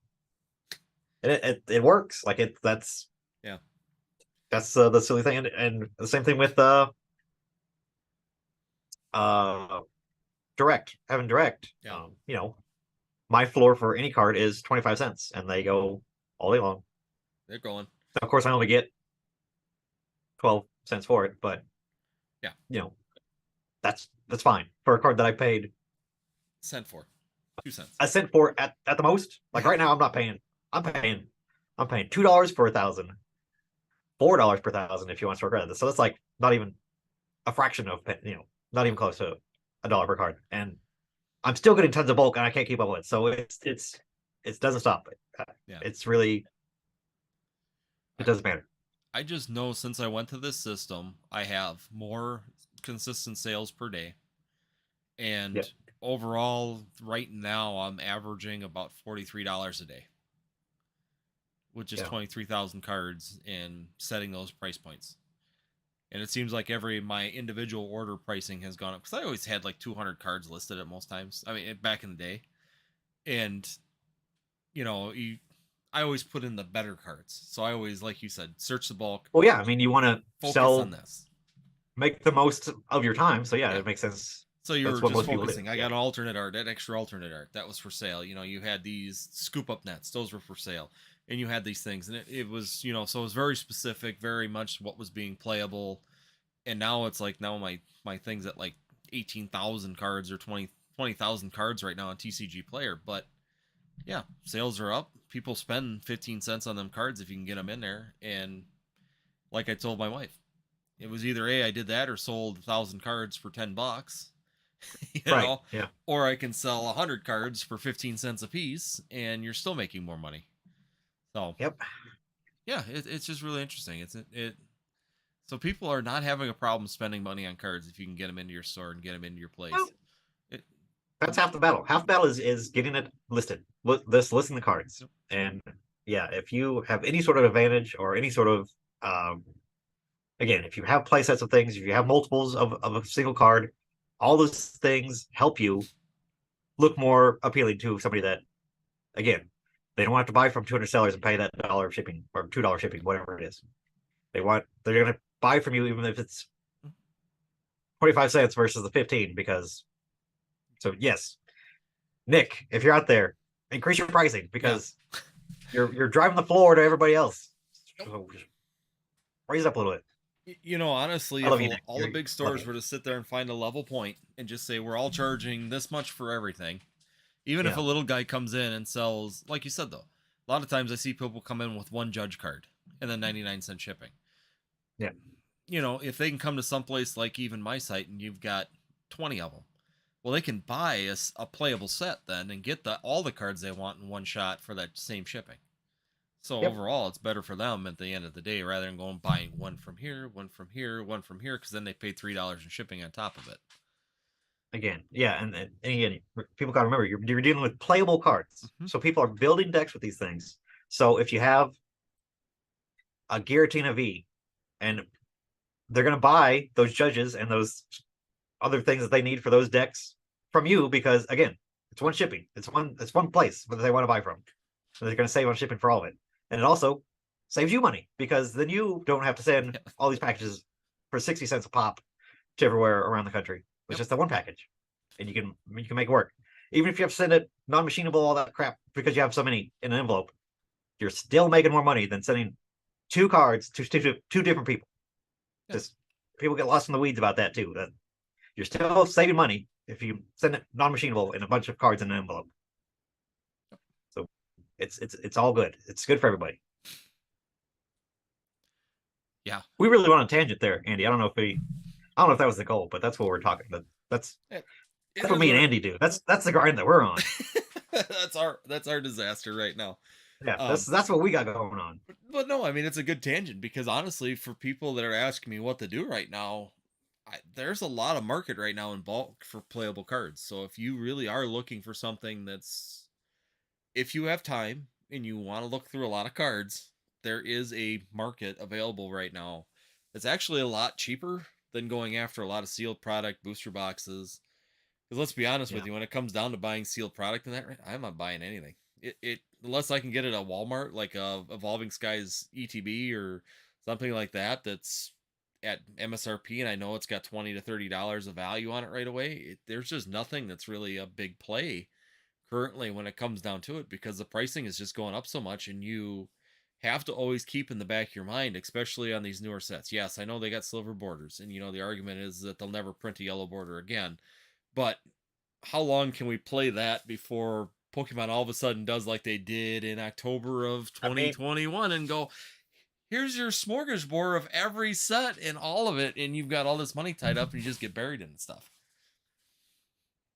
and it works. Like Yeah. that's the silly thing, and the same thing with uh direct having direct. Yeah. My floor for any card is 25 cents, and they go all day long. They're going. Of course, I only get 12 cents for it, but Yeah. That's fine for a card that I paid Cent for 2 cents. a cent for at the most. Like right now, I'm not paying. I'm paying $2 for 1,000, $4 per thousand if you want to store credit. So that's like not even a fraction of not even close to a dollar per card, and I'm still getting tons of bulk, and I can't keep up with it. So it doesn't stop. Yeah. It's really it I doesn't matter. I just know since I went to this system, I have more consistent sales per day. Yep. And overall, right now, I'm averaging about $43 a day, with just Yeah. 23,000 cards and setting those price points. And it seems like my individual order pricing has gone up because I always had like 200 cards listed at most times. I mean, back in the day. And, you know, you, I always put in the better cards. So I always, like you said, search the bulk, Well, yeah. I mean, you want to focus on sell, this. make the most of your time. So yeah, Yeah. it makes sense. So you That's were what just most people do. focusing. I Yeah. got an alternate art, that extra alternate art that was for sale. You had these scoop up nets; those were for sale, and you had these things, and it was, so it was very specific, very much what was being playable. And now it's like my things at like 18,000 cards or 20,000 cards right now on TCG Player. But yeah, sales are up. People spend 15 cents on them cards if you can get them in there. And like I told my wife, it was either I did that or sold 1,000 cards for $10. you Right. know, Yeah. or I can sell 100 cards for 15 cents a piece, and you're still making more money. So Yep. yeah, it's just really interesting. It so people are not having a problem spending money on cards if you can get them into your store and get them into your Well, place. It, that's half the battle. Half the battle is getting it listed. Listing the cards. And yeah, if you have any sort of advantage or any sort of again, if you have play sets of things, if you have multiples of a single card, all those things help you look more appealing to somebody that, again, they don't have to buy from 200 sellers and pay that dollar shipping or $2 shipping, whatever it is. They're gonna buy from you even if it's 25 cents versus the 15 because so yes, Nick, if you're out there, increase your pricing because you're driving the floor to everybody else. So raise it up a little bit. Honestly, I if love you, Nick. all the You're big love stores you. were to sit there and find a level point and just say we're all charging this much for everything, even if Yeah. a little guy comes in and sells, like you said though, a lot of times I see people come in with one judge card and then 99 cent shipping. Yeah. If they can come to someplace like even my site and you've got 20 of them, well, they can buy a playable set then and get all the cards they want in one shot for that same shipping. So Yep. overall, it's better for them at the end of the day rather than going buying one from here, one from here, one from here, because then they pay $3 in shipping on top of it. Again, yeah, and again, people got to remember you're dealing with playable cards, Mhm. so people are building decks with these things. So if you have a Giratina V and they're going to buy those judges and those other things that they need for those decks from you because again, it's one shipping. It's one place that they want to buy from. So they're going to save on shipping for all of it. And it also saves you money because then you don't have to send all these packages for 60 cents a pop to everywhere around the country. It's just the one package. And you can make it work. Even if you have to send it non-machinable, all that crap, because you have so many in an envelope, you're still making more money than sending 2 cards to two different people. Just people get lost in the weeds about that too. That you're still saving money if you send it non-machinable in a bunch of cards in an envelope. So it's all good. It's good for everybody. Yeah. We really went on a tangent there, Andy. I don't know if that was the goal, but that's what we're talking about. That's what me and Andy do. That's the grind that we're on. that's our disaster right now. Yeah, that's what we got going on. But no, I mean it's a good tangent because honestly, for people that are asking me what to do right now, there's a lot of market right now in bulk for playable cards. So if you really are looking for something if you have time and you want to look through a lot of cards, there is a market available right now. It's actually a lot cheaper than going after a lot of sealed product booster boxes. Because let's be honest with you, when it comes down to buying sealed product in that, I'm not buying anything. It unless I can get it at Walmart, like a Evolving Skies ETB or something like that, that's at MSRP, and I know it's got $20 to $30 of value on it right away. There's just nothing that's really a big play currently when it comes down to it because the pricing is just going up so much, and you have to always keep in the back of your mind, especially on these newer sets. Yes, I know they got silver borders, and the argument is that they'll never print a yellow border again. But how long can we play that before Pokemon all of a sudden does like they did in October of 2021 and go, here's your smorgasbord of every set and all of it, and you've got all this money tied up and you just get buried in stuff.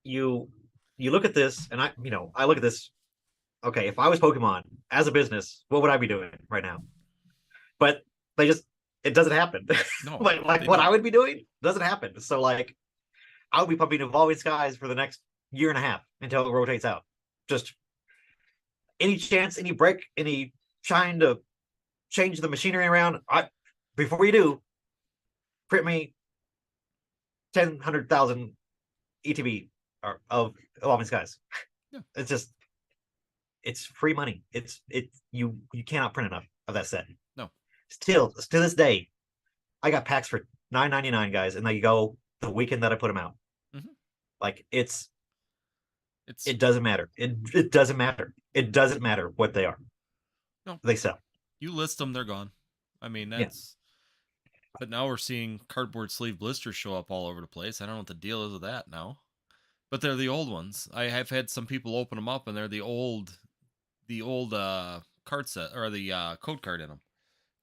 You look at this, and I look at this. Okay, if I was Pokemon as a business, what would I be doing right now? But it doesn't happen. No, like what I would be doing doesn't happen. So like I would be pumping Evolving Skies for the next year and a half until it rotates out. Just any chance, any break, any trying to change the machinery around. Before you do, print me 100,000 ETB of Evolving Skies. Yeah. It's free money. You cannot print enough of that set. No. Still to this day, I got packs for $9.99, guys, and they go the weekend that I put them out. Mm-hmm. Like it doesn't matter. It doesn't matter. It doesn't matter what they are. No, they sell. You list them, they're gone. I mean, that's. Yeah. But now we're seeing cardboard sleeve blisters show up all over the place. I don't know what the deal is with that now, but they're the old ones. I have had some people open them up, and they're the old card set or the code card in them.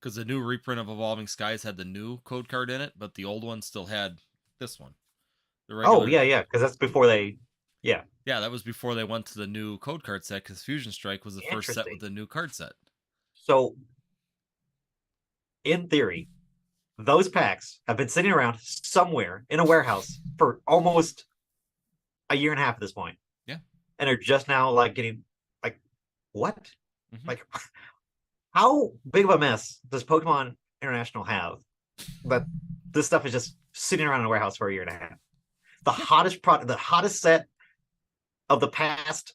Because the new reprint of Evolving Skies had the new code card in it, but the old one still had this one. Oh, yeah, because that's before they... Yeah. Yeah, that was before they went to the new code card set, because Fusion Strike was the first set with the new card set. So, in theory, those packs have been sitting around somewhere in a warehouse for almost a year and a half at this point. Yeah. And are just now, like, getting... Like, what? Mm-hmm. Like... How big of a mess does Pokemon International have that this stuff is just sitting around in a warehouse for a year and a half? The hottest product, the hottest set of the past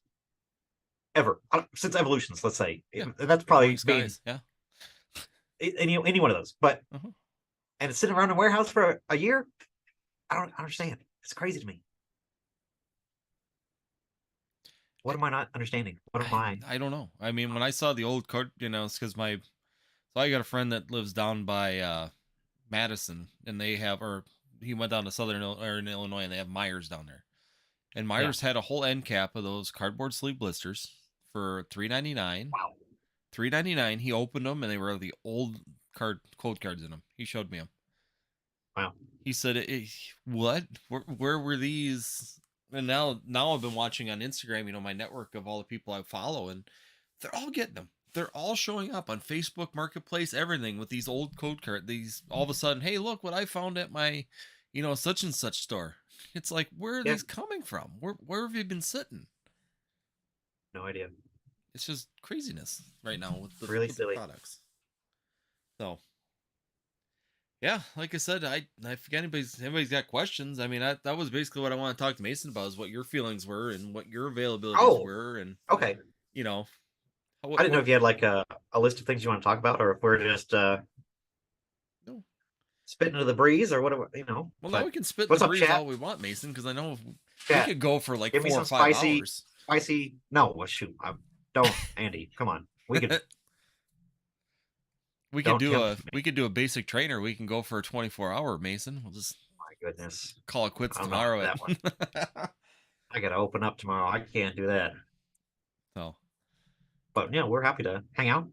ever since Evolutions, let's say. Yeah. And that's probably being any one of those. But and it's sitting around in a warehouse for a year. I don't understand. It's crazy to me. What am I not understanding? What am I? I don't know. I mean, when I saw the old card, it's because I got a friend that lives down by Madison, and he went down to Southern Illinois, and they have Myers down there. And Myers had a whole end cap of those cardboard sleeve blisters for $3.99. Wow. $3.99. He opened them, and they were the old code cards in them. He showed me them. Wow. He said, "What? Where were these?" And now I've been watching on Instagram, my network of all the people I follow, and they're all getting them. They're all showing up on Facebook Marketplace, everything with these old code cards. These all of a sudden, hey, look what I found at my, such and such store. It's like, where are these coming from? Where have you been sitting? No idea. It's just craziness right now with the really silly products. So, Yeah, like I said, I forget anybody's got questions. I mean, that was basically what I want to talk to Mason about, is what your feelings were and what your availabilities Oh, were, and okay. you know I didn't know what. if you had like a list of things you want to talk about, or if we're just No, spitting into the breeze, or whatever, well, now But we can spit in the what's up, breeze chat? all we want, Mason, because I know we Chat, could go for like give me four or some five spicy, hours. spicy. No, well, shoot, don't, Andy. Come on, we could don't tempt me. We could do a basic trainer. We can go for a 24-hour, Mason. We'll just My goodness, call it quits I don't know about tomorrow that one. at I gotta open up tomorrow. I can't do that. so. But yeah, we're happy to hang out.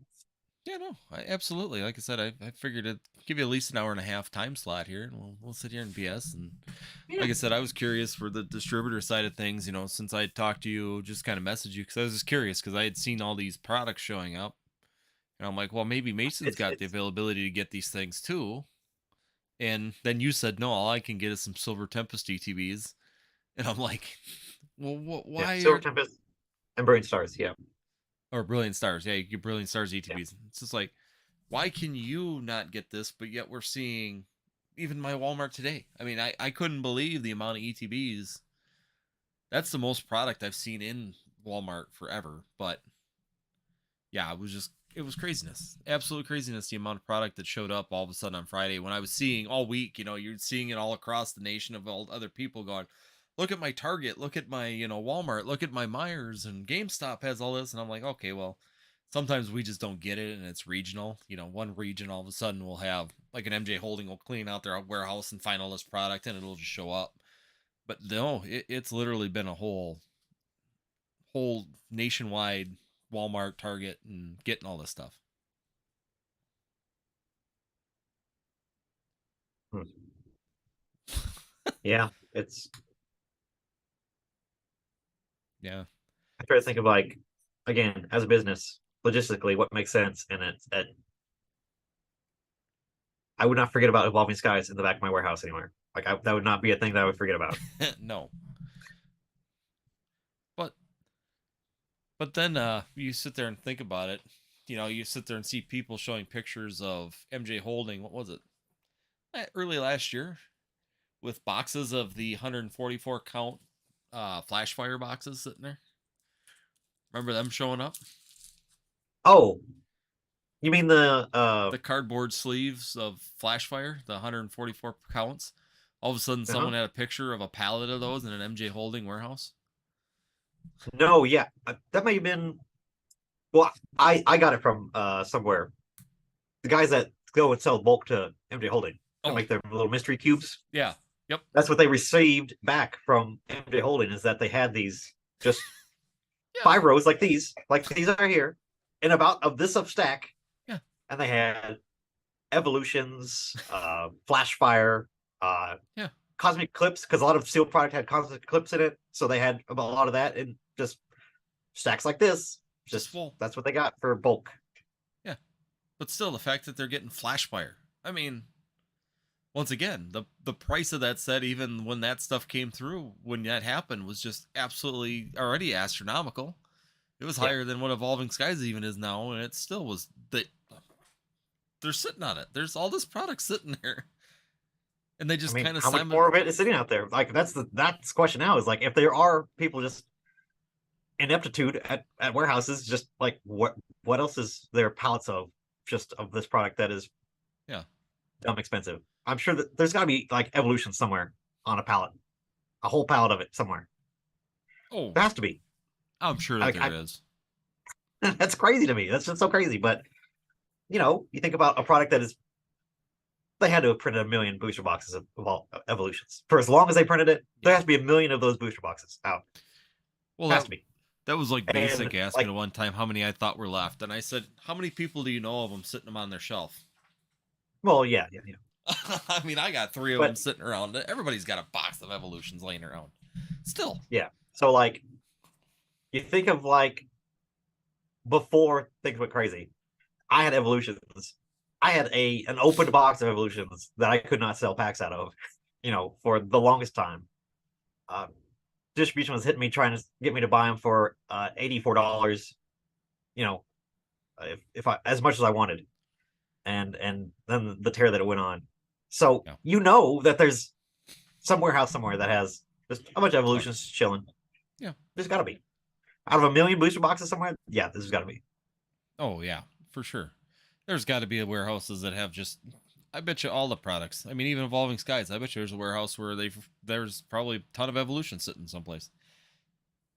Yeah, no, absolutely. Like I said, I figured to give you at least an hour and a half time slot here, and we'll sit here and BS. And Yeah, like I said, I was curious for the distributor side of things. Since I had talked to you, just kind of messaged you because I was just curious because I had seen all these products showing up, and I'm like, well, maybe Mason's it's got the it's availability to get these things too. And then you said no, all I can get is some Silver Tempest ETBs, and I'm like, well, yeah, why Silver are Tempest and Brilliant Stars. Yeah, or Brilliant Stars? Yeah, you get Brilliant Stars yeah. ETBs. It's just like, why can you not get this, but yet we're seeing even my Walmart today? I mean, I couldn't believe the amount of ETBs. That's the most product I've seen in Walmart forever. But yeah, it was craziness. Absolute craziness, the amount of product that showed up all of a sudden on Friday when I was seeing all week, you're seeing it all across the nation of all other people going, look at my Target, look at my, Walmart, look at my Myers, and GameStop has all this. And I'm like, okay, well, sometimes we just don't get it and it's regional. One region all of a sudden will have like an MJ Holding will clean out their warehouse and find all this product and it'll just show up. But no, it's literally been a whole nationwide Walmart, Target, and getting all this stuff. Hmm. Yeah, it's. Yeah. I try to think of like, again, as a business, logistically, what makes sense, and I would not forget about Evolving Skies in the back of my warehouse anywhere. Like that would not be a thing that I would forget about. No. But then you sit there and think about it. You sit there and see people showing pictures of MJ Holding, what was it? Early last year with boxes of the 144 count flash fire boxes sitting there. Remember them showing up? Oh, you mean the The cardboard sleeves of flash fire, the 144 counts. All of a sudden, uh-huh. someone had a picture of a pallet of those in an MJ Holding warehouse. No, yeah, that may have been. Well, I got it from somewhere. The guys that go and sell bulk to MJ Holding to Oh, make their little mystery cubes. yeah. Yep. That's what they received back from MJ Holding, is that they had these just Yeah. 5 rows like these are here, in about of this of stack, Yeah. and they had evolutions, flash fire, Yeah. cosmic clips, because a lot of seal product had cosmic clips in it, so they had a lot of that in just stacks like this. Just Just full. that's what they got for bulk. Yeah. But still, the fact that they're getting flash fire. I mean, once again, the price of that set, even when that stuff came through, when that happened, was just absolutely already astronomical. It was Yeah, higher than what Evolving Skies even is now, and it still was. They're sitting on it. There's all this product sitting there, and they I just mean, kind of how much more of it is sitting out there? Like that's the question now. Is like, if there are people just ineptitude at warehouses, just like what else is there pallets of, just of this product that is Yeah. dumb expensive? I'm sure that there's got to be like evolution somewhere on a pallet, a whole pallet of it somewhere. Oh, There has to be. I'm sure that there I, is. that's crazy to me. That's just so crazy. But you think about a product that is, they had to have printed a million booster boxes of all evolutions for as long as they printed it. There Yeah. has to be a million of those booster boxes out. Well, Has to be. that was like And basic asked me like, to one time how many I thought were left, and I said, "How many people do you know of them sitting them on their shelf?" well, yeah, yeah, yeah. I mean, I got 3 of them But sitting around. Everybody's got a box of evolutions laying around. Still, yeah. So like, you think of like, before things went crazy, I had evolutions. I had an opened box of evolutions that I could not sell packs out of, for the longest time. Uh, Distribution was hitting me trying to get me to buy them for $84. You know, if I, as much as I wanted, and then the tear that it went on. So Yeah. you know that there's some warehouse somewhere that has just a bunch of Oh, evolutions chilling. yeah. There's got to be out of a million booster boxes somewhere. Yeah, this has got to be. Oh, yeah, for sure. There's got to be warehouses that have just. I bet you all the products. I mean, even Evolving Skies. I bet you there's a warehouse where there's probably a ton of evolutions sitting someplace.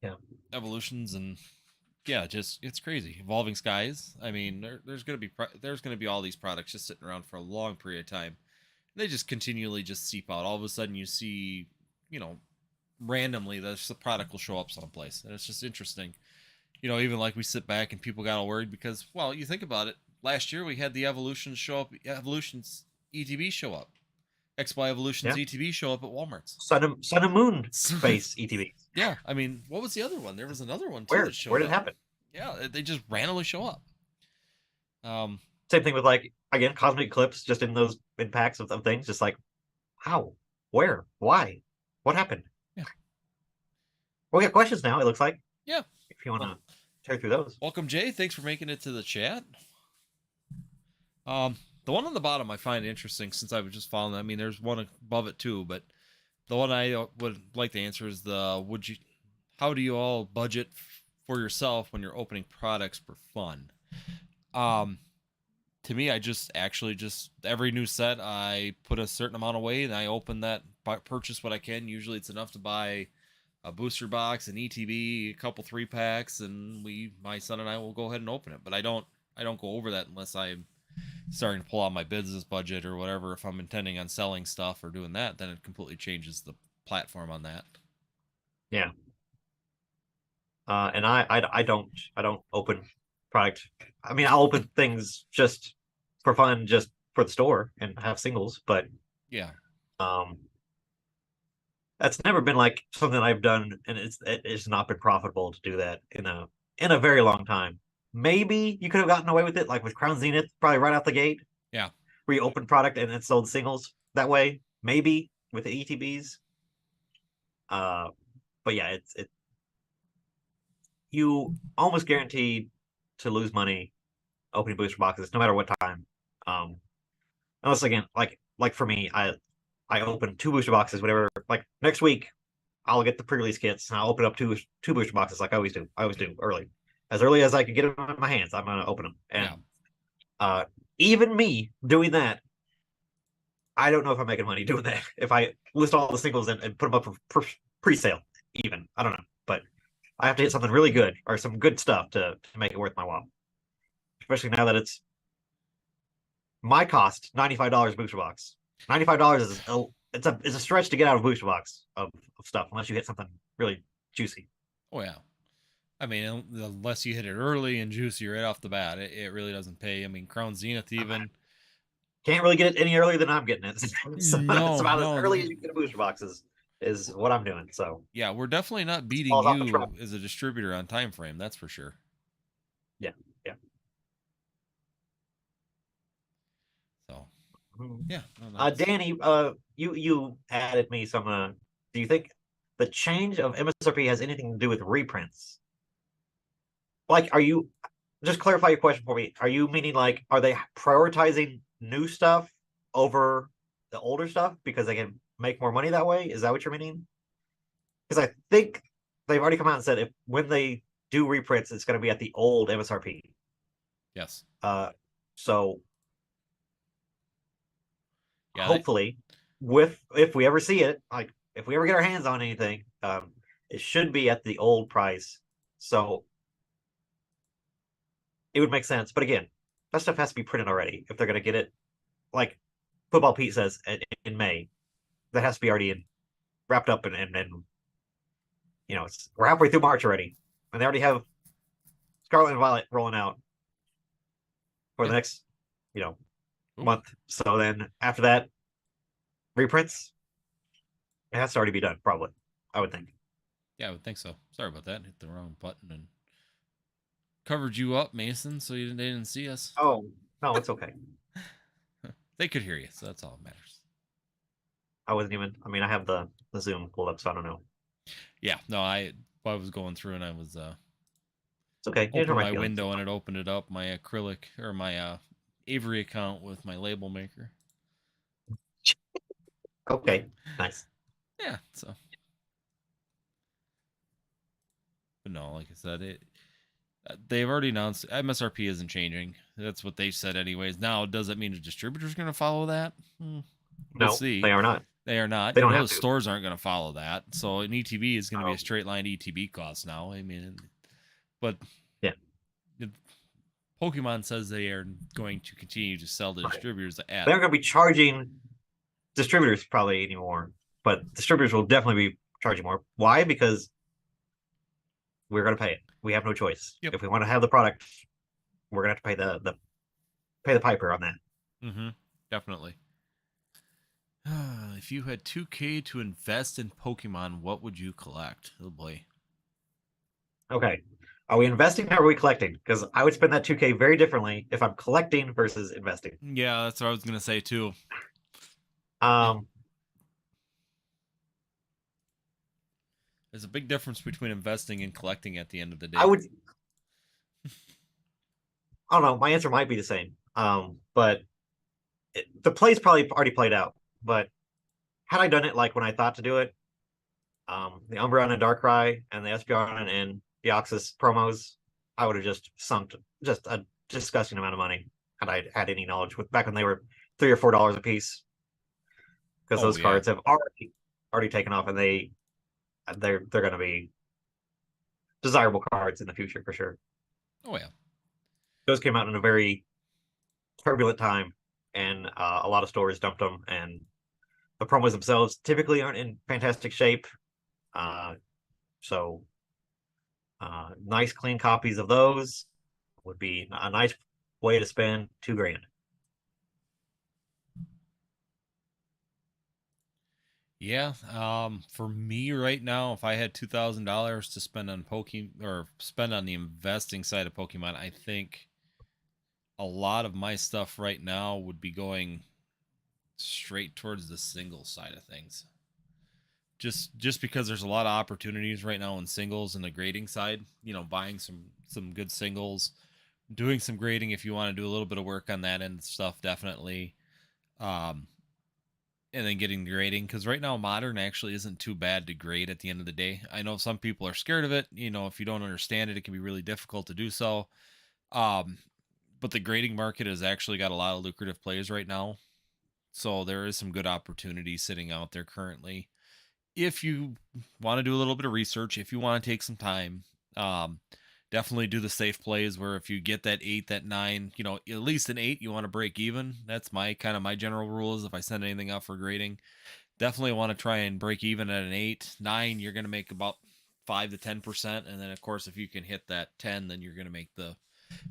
Yeah. Evolutions and yeah, just it's crazy. Evolving Skies. I mean, there's gonna be all these products just sitting around for a long period of time. They just continually just seep out. All of a sudden, you see, you know, randomly the product will show up someplace, and it's just interesting. You know, even like we sit back and people got all worried because, well, you think about it. Last year we had the Evolutions show up, Evolutions ETB show up, X Y Evolutions Yeah. ETB show up at Walmart's. Sun and Moon base ETB. Yeah, I mean, what was the other one? There was another one too Where that where showed did it up. happen? Yeah, they just randomly show up. Same thing with like again cosmic eclipse, just in those in packs of things. Just like how, where, why, what happened? Yeah. We got questions now. It looks like Yeah. if you want to Well, tear through those. welcome, Jay. Thanks for making it to the chat. The one on the bottom I find interesting since I was just following. I mean, there's one above it too, but the one I would like to answer is how do you all budget for yourself when you're opening products for fun? To me, I just actually just every new set I put a certain amount away and I open that, purchase what I can. Usually it's enough to buy a booster box, an ETB, a couple 3-packs, and my son and I will go ahead and open it. But I don't go over that unless I'm starting to pull out my business budget or whatever. If I'm intending on selling stuff or doing that, then it completely changes the platform on that. Yeah. And I don't open product. I mean, I'll open things just for fun, just for the store and have singles, but Yeah. um that's never been like something I've done, and it's not been profitable to do that in a very long time. Maybe you could have gotten away with it, like with Crown Zenith, probably right out the gate, Yeah. where you open product and then sold singles that way. Maybe with the ETBs. Uh, but yeah, it you almost guaranteed to lose money opening booster boxes, no matter what time. Um, unless again, like for me, I open 2 booster boxes, whatever. Like next week, I'll get the pre-release kits and I'll open up two booster boxes like I always do. I always do early as I can get them in my hands. I'm gonna open them, and Yeah. even me doing that, I don't know if I'm making money doing that. If I list all the singles and put them up for pre-sale, even I don't know, but I have to hit something really good or some good stuff to make it worth my while. Especially now that it's my cost $95 booster box. $95 is it's a stretch to get out of a booster box of stuff unless you hit something really juicy. Oh yeah. I mean, unless you hit it early and juicy right off the bat, it really doesn't pay. I mean, Crown Zenith even. Can't really get it any earlier than I'm getting it. So it's No, about as no. early as you can get a booster box is what I'm doing. So Yeah, we're definitely not beating falls off the truck. you as a distributor on time frame. That's for sure. Yeah, yeah. So Mhm. yeah. No, Danny, you added me some. Do you think the change of MSRP has anything to do with reprints? Like, are you just clarify your question for me? Are you meaning like, are they prioritizing new stuff over the older stuff because they can make more money that way? Is that what you're meaning? Because I think they've already come out and said if when they do reprints, it's going to be at the old MSRP. yes. So Yeah. hopefully, with if we ever see it, like if we ever get our hands on anything, it should be at the old price. So it would make sense. But again, that stuff has to be printed already if they're going to get it. Like Football Pete says in May, that has to be already wrapped up and you know we're halfway through March already, and they already have Scarlet and Violet rolling out for the Yeah. next you know Ooh. month. So then after that, reprints it has to already be done. Probably, I would think. Yeah, I would think so. Sorry about that. Hit the wrong button and covered you up, Mason, so they didn't see us. Oh no, it's okay. They could hear you, so that's all that matters. I wasn't even. I mean, I have the Zoom pulled up, so I don't know. Yeah, no, I was going through and I was It's okay. opened my window and it opened it up my acrylic or my Avery account with my label maker. Okay, nice. Yeah. So, but no, like I said, they've already announced MSRP isn't changing. That's what they said, anyways. Now, does that mean the distributor's going to follow that? We'll No, see. they are not. They are not. They You don't know, have the to. stores aren't going to follow that. So an ETB is going to be a Um, straight line ETB cost now. I mean, but yeah, Pokemon says they are going to continue to sell to right. distributors They at. aren't going to be charging distributors probably anymore, but distributors will definitely be charging more. Why? Because we're going to pay it. We have no choice. Yep. If we want to have the product, we're going to have to pay the piper on that. Mm-hmm. Definitely. If you had 2K to invest in Pokemon, what would you collect? Oh boy. Okay. Are we investing or are we collecting? Because I would spend that 2K very differently if I'm collecting versus investing. Yeah, that's what I was gonna say too. It, Um, there's a big difference between investing and collecting at the end of the I day. would, I don't know. My answer might be the same. But the play's probably already played out. But had I done it like when I thought to do it, the Umbreon and Darkrai and the Espeon and the Deoxys promos, I would have just sunk just a disgusting amount of money had I had any knowledge with back when they were $3 or $4 a piece because Oh those yeah. cards have already taken off and they're going to be desirable cards in the future for sure. Oh yeah. Those came out in a very turbulent time, and a lot of stores dumped them. And the promos themselves typically aren't in fantastic shape. Uh, so nice, clean copies of those would be a nice way to spend 2 grand. Yeah. For me right now, if I had $2,000 to spend on Pokemon or spend on the investing side of Pokemon, I think a lot of my stuff right now would be going straight towards the single side of things. Just because there's a lot of opportunities right now in singles and the grading side, buying some good singles, doing some grading if you want to do a little bit of work on that and stuff, definitely. Um, and then getting the grading, because right now modern actually isn't too bad to grade at the end of the day. I know some people are scared of it. If you don't understand it, it can be really difficult to do so. Um, but the grading market has actually got a lot of lucrative plays right now, so there is some good opportunity sitting out there currently. If you want to do a little bit of research, if you want to take some time, um, definitely do the safe plays where if you get that 8, that 9, at least an 8, you want to break even. That's my general rule is if I send anything out for grading, definitely want to try and break even at an 8. 9, you're going to make about 5 to 10%. And then of course, if you can hit that 10, then you're going to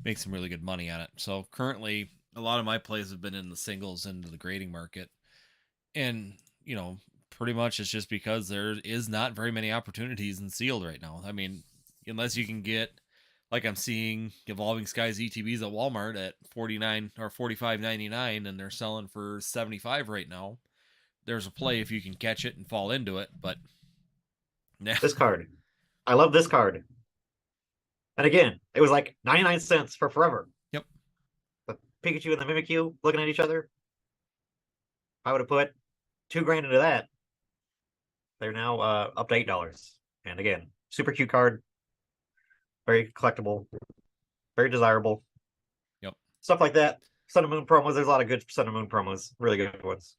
make some really good money on it. So currently a lot of my plays have been in the singles into the grading market. And, pretty much it's just because there is not very many opportunities in sealed right now. I mean, unless you can get like I'm seeing Evolving Skies ETBs at Walmart at 49 or 45.99 and they're selling for 75 right now. There's a play if you can catch it and fall into it, but yeah. This card, I love this card. And again, it was like 99 cents for forever. Yep. The Pikachu and the Mimikyu looking at each other. I would have put 2 grand into that. They're now up to $8. And again, super cute card, very collectible, very desirable. Yep. Stuff like that. Sun and Moon promos. There's a lot of good Sun and Moon promos, really good ones.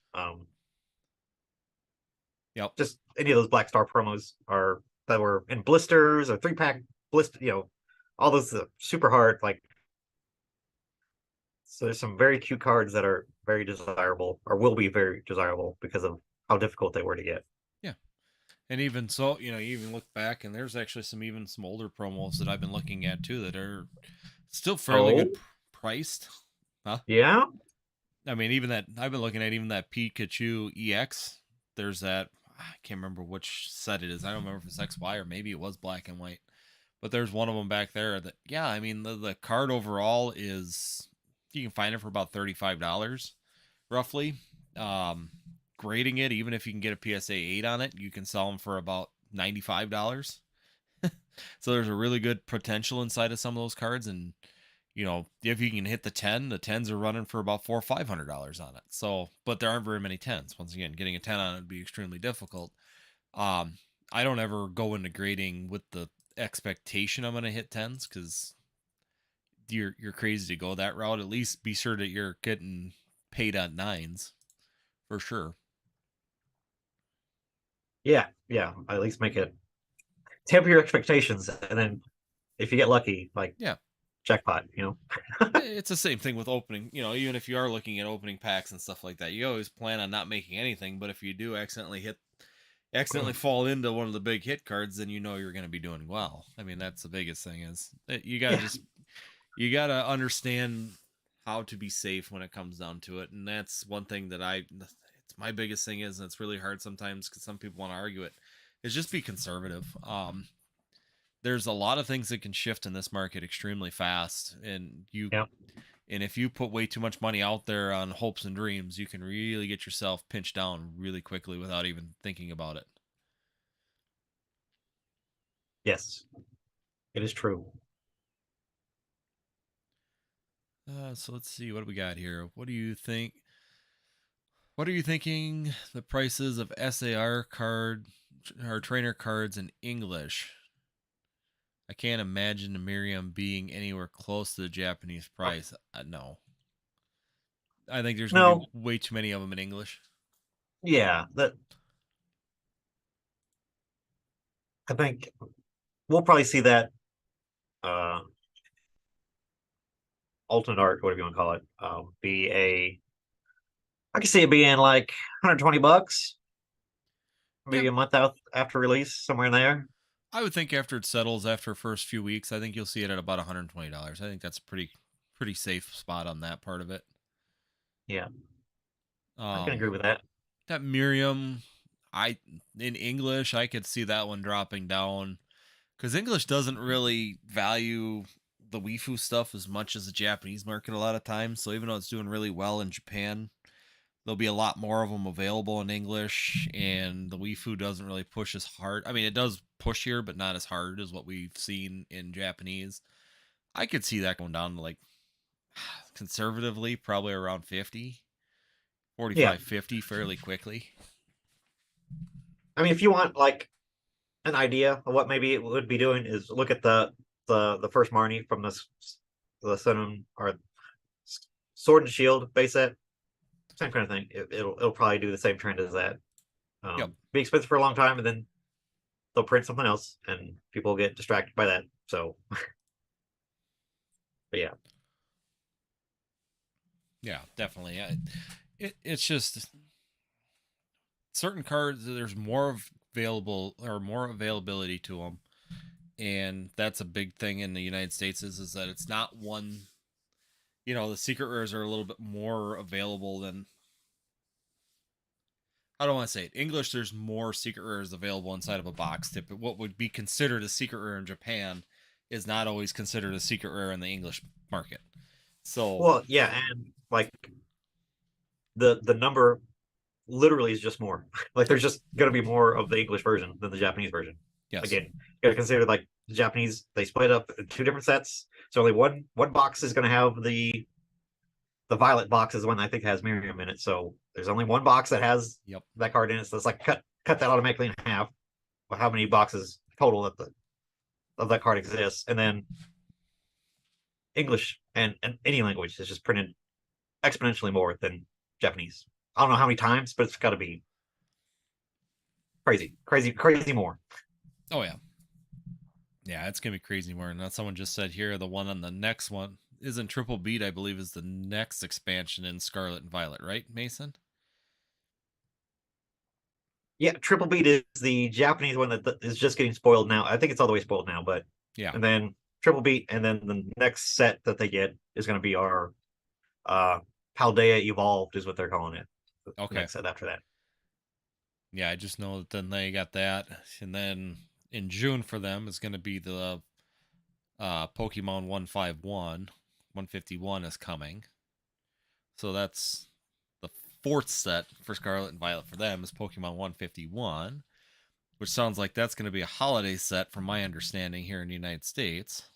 Yep. Just any of those Black Star promos are that were in blisters or 3-pack blister, all those super hard. Like, so there's some very cute cards that are very desirable or will be very desirable because of how difficult they were to get. Yeah. And even so, you even look back and there's actually some older promos that I've been looking at too that are still fairly good Oh, priced. Huh? yeah. I mean, even that I've been looking at even that Pikachu EX. There's that I can't remember which set it is. I don't remember if it's XY or maybe it was black and white. But there's one of them back there that yeah, I mean the card overall is you can find it for about $35 roughly. Um Grading it, even if you can get a PSA 8 on it, you can sell them for about $95. So there's a really good potential inside of some of those cards, and if you can hit the tens are running for about $400 or $500 on it. So, but there aren't very many tens. Once again, getting a 10 on it would be extremely difficult. Um, I don't ever go into grading with the expectation I'm going to hit tens because you're crazy to go that route. At least be sure that you're getting paid on nines for sure. Yeah, yeah. At least make it temper your expectations, and then if you get lucky, like Yeah. jackpot, you know. It's the same thing with opening, even if you are looking at opening packs and stuff like that, you always plan on not making anything, but if you do accidentally fall into one of the big hit cards, then you're going to be doing well. I mean, that's the biggest thing is that Yeah, you got to understand how to be safe when it comes down to it. And that's one thing that it's my biggest thing is, and it's really hard sometimes because some people want to argue it, is just be conservative. There's a lot of things that can shift in this market extremely fast, yeah, and if you put way too much money out there on hopes and dreams, you can really get yourself pinched down really quickly without even thinking about it. yes, it is true. So let's see, what do we got here? What do you think? What are you thinking the prices of SAR card or trainer cards in English? I can't imagine the Miriam being anywhere close to the Japanese price. No. I think there's going to be No, way too many of them in English. yeah, that I think we'll probably see that uh alternate art, whatever you want to call it, be a I can see it being like $120, Yeah, maybe a month out after release, somewhere in there. I would think after it settles after first few weeks, I think you'll see it at about $120. I think that's a pretty safe spot on that part of it. Yeah, I can Um agree with that. that Miriam, I in English, I could see that one dropping down because English doesn't really value the Wifu stuff as much as the Japanese market a lot of times. So even though it's doing really well in Japan, there'll be a lot more of them available in English, and the Wifu doesn't really push as hard. I mean, it does push here, but not as hard as what we've seen in Japanese. I could see that going down to like conservatively, probably around 50, Yeah, 45, 50 fairly quickly. I mean, if you want like an idea of what maybe it would be doing, is look at the first Marnie from the Sun or Sword and Shield base set, same kind of thing. It'll probably do the same trend as that. Yep. Be expensive for a long time, and then they'll print something else, and people get distracted by that. So, but yeah, Yeah, definitely. It's just certain cards, there's more available or more availability to them. And that's a big thing in the United States is that it's not one, the secret rares are a little bit more available than, I don't want to say it. English, there's more secret rares available inside of a box tip. What would be considered a secret rare in Japan is not always considered a secret rare in the English market. So, well, yeah, and like the number literally is just more. Like yep, there's just gonna be more of the English version than the Japanese version. yes, Again, you gotta consider like the Japanese, they split up in two different sets. So only one box is gonna have the violet box is the one I think has Miriam in it. So there's only one box that has yep, that card in it. So it's like cut that automatically in half. How many boxes total of that card exists? And then English and any language is just printed exponentially more than Japanese. I don't know how many times, but it's got to be crazy, crazy, crazy more. oh yeah, yeah, it's gonna be crazy more. And that someone just said here, the one on the next one isn't Triple Beat, I believe, is the next expansion in Scarlet and Violet, right, Mason? Yeah, Triple Beat is the Japanese one that is just getting spoiled now. I think it's all the way spoiled now, but Yeah. and then Triple Beat, and then the next set that they get is going to be our uh Paldea Evolved, is what they're calling it. The Okay. next set after that. Yeah, I just know that then they got that, and then in June for them is going to be the Pokemon 151, 151 is coming. So that's the fourth set for Scarlet and Violet for them is Pokemon 151, which sounds like that's going to be a holiday set from my understanding here in the United States.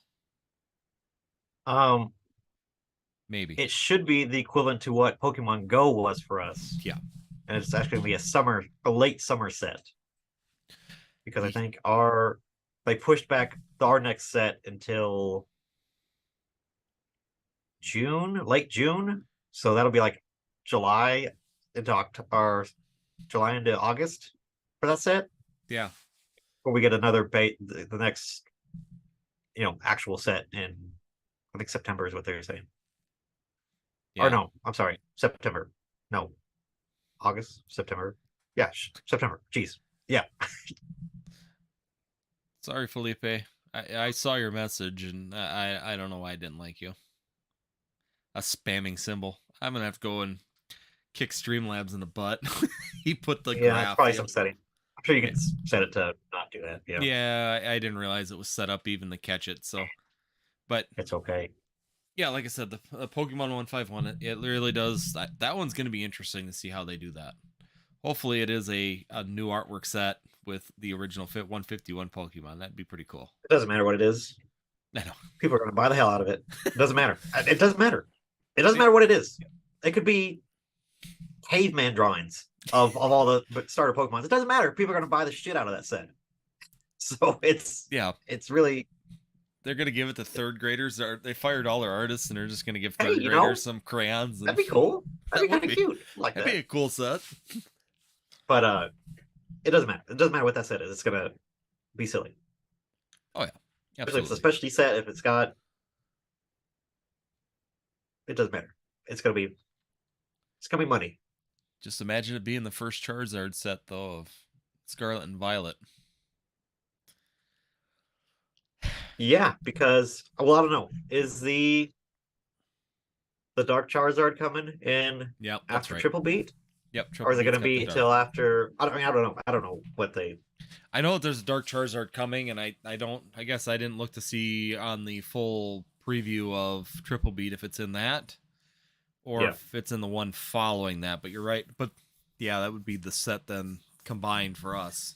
Um, Maybe. it should be the equivalent to what Pokemon Go was for us. Yeah. And it's actually gonna be a late summer set. Because I Ye- think they pushed back our next set until June, late June. So that'll be like July into October, or July into August for that set. Yeah. Or we get another the next, actual set in, I think September is what they're saying. Or Yeah. no, I'm sorry, September. No, August, September. Yeah, September. Jeez. Yeah. Sorry, Felipe. I saw your message, and I don't know why I didn't like you. A spamming symbol. I'm gonna have to go and kick Streamlabs in the butt. He put the Yeah, it's graph. probably Yeah. some setting. I'm sure you Yeah. can set it to not do that. Yeah. Yeah, I didn't realize it was set up even to catch it. So, but It's okay. yeah, like I said, the Pokemon 151, it really does. That one's going to be interesting to see how they do that. Hopefully, it is a new artwork set with the original 151 Pokemon. That'd be pretty cool. It doesn't matter what it is. I know. People are going to buy the hell out of it. It doesn't matter. It doesn't matter. It doesn't matter what it is. It could be caveman drawings of all the starter Pokemon. It doesn't matter. People are going to buy the shit out of that set. So it's really. They're gonna give it to third graders. They fired all their artists, and they're just gonna give Hey, third graders some crayons. And That'd be cool. That'd be would kind of cute. That'd be a cool set. But it doesn't matter. It doesn't matter what that set is. It's gonna be silly. Oh yeah, Especially if absolutely. it's a specialty set. If it's got, it doesn't matter. It's gonna be money. Just imagine it being the first Charizard set though of Scarlet and Violet. Yeah, because well, I don't know. Is the Dark Charizard coming in Yep, after right. Triple Beat? Yep. Or is it going to be until after? I don't know. I don't know what they. I know there's a Dark Charizard coming, and I guess I didn't look to see on the full preview of Triple Beat if it's in that, or if it's in the one following that. But you're right. But yeah, that would be the set then combined for us.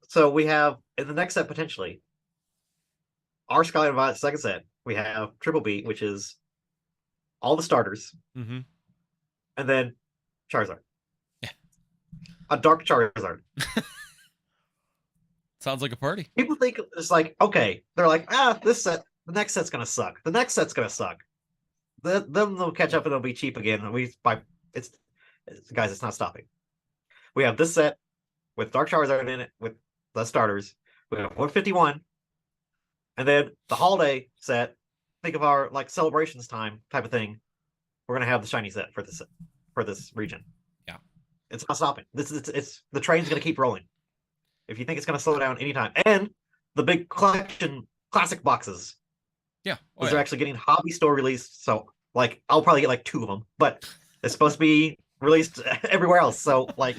So we have in the next set potentially our Scarlet and Violet second set. We have Triple Beat, which is all the starters, mm-hmm. and then Charizard. Yeah, a Dark Charizard. Sounds like a party. People think it's like okay. They're like this set. The next set's gonna suck. The next set's gonna suck. Then they'll catch up and it'll be cheap again. And guys, it's not stopping. We have this set with Dark Charizard in it with the starters. We have 151, and then the holiday set. Think of our like celebrations time type of thing. We're gonna have the shiny set for this region. Yeah, it's not stopping. It's the train's gonna keep rolling. If you think it's gonna slow down anytime, and the big collection classic boxes. Yeah, they're actually getting hobby store released. So like I'll probably get like 2 of them, but it's supposed to be released everywhere else. So like.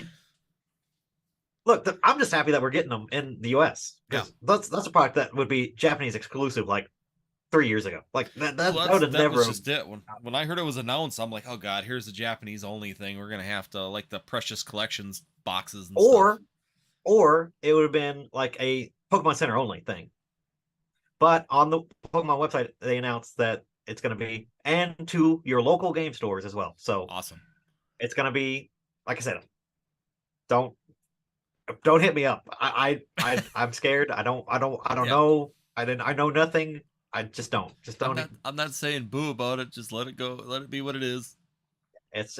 Look, I'm just happy that we're getting them in the U.S. because that's a product that would be Japanese exclusive like 3 years ago. Like that would have never. Was just it. When I heard it was announced, I'm like, oh god, here's the Japanese only thing. We're gonna have to like the Precious Collections boxes and stuff. Or it would have been like a Pokemon Center only thing. But on the Pokemon website, they announced that it's going to be and to your local game stores as well. So awesome. It's going to be like I said. Don't hit me up. I'm scared. I don't know. I know nothing. I just don't. I'm not saying boo about it. Just let it go. Let it be what it is. It's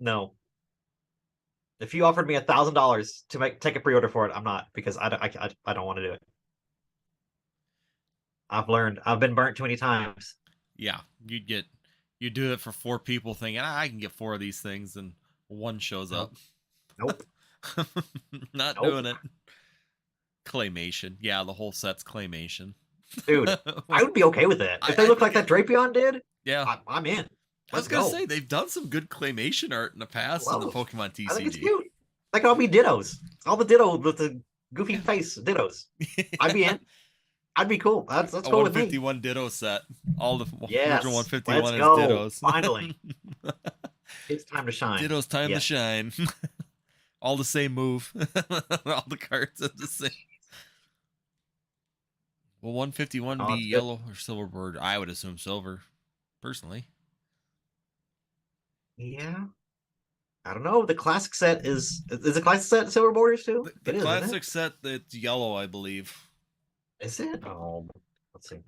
no. If you offered me $1,000 to take a pre-order for it, I'm not because I don't want to do it. I've learned. I've been burnt too many times. Yeah, you do it for 4 people thinking I can get 4 of these things and one shows up. Nope. Not doing it. Claymation. Yeah, the whole set's claymation. Dude, I would be okay with it. If they look like that Drapion did, yeah, I'm in. I was going to say, they've done some good claymation art in the past in the Pokemon TCG. I think it's cute. Like, all be dittos. All the ditto with the goofy face dittos. I'd be in. I'd be cool. That's cool with me. 151 ditto set. All the yes, original 151 let's is go. dittos. Finally. It's time to shine. Ditto's time to shine. All the same move. All the cards are the same. Will 151 Oh, be that's good. yellow or silver border? I would assume silver, personally. Yeah. I don't know. The classic set is the classic set silver borders too? The It is, isn't it? classic set, that's yellow, I believe. Is it? Oh, let's see.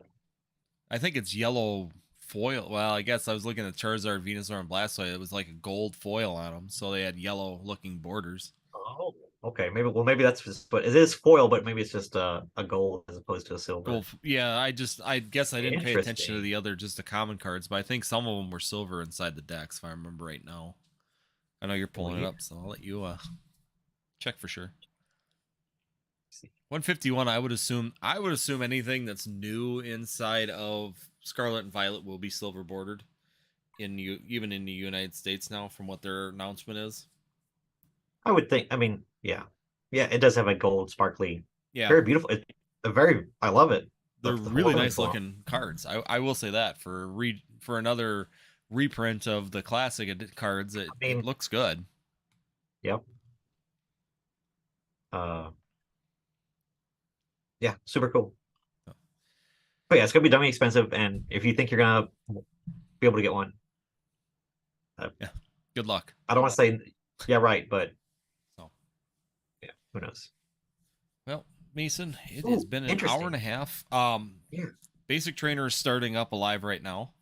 I think it's yellow foil. Well, I guess I was looking at Charizard, Venusaur, and Blastoise. It was like a gold foil on them, so they had yellow-looking borders. Oh, okay. Maybe that's just, but it is foil, but maybe it's just a gold as opposed to a silver. Gold. Yeah, I guess I didn't pay attention to Interesting. the other, just the common cards, but I think some of them were silver inside the decks, if I remember right now. I know you're pulling it Weird. up, so I'll let you check for sure. Let's see. 151. I would assume anything that's new inside of Scarlet and Violet will be silver bordered even in the United States now, from what their announcement is. I would think. I mean, yeah, yeah. It does have a gold, sparkly, Yeah, very beautiful. It's a very. I love it. they're The whole really feeling nice for 'em. looking cards. I will say that for another reprint of the classic cards, it, I it mean, looks good. yep. Uh, yeah, super cool. But yeah, it's gonna be dummy expensive, and if you think you're gonna be able to get one, Yeah, good luck. I don't want to say, yeah, right, but So, yeah, who knows? well, Mason, it has Ooh, been an hour and interesting. a half. Yeah. Basic Trainer is starting up alive right now.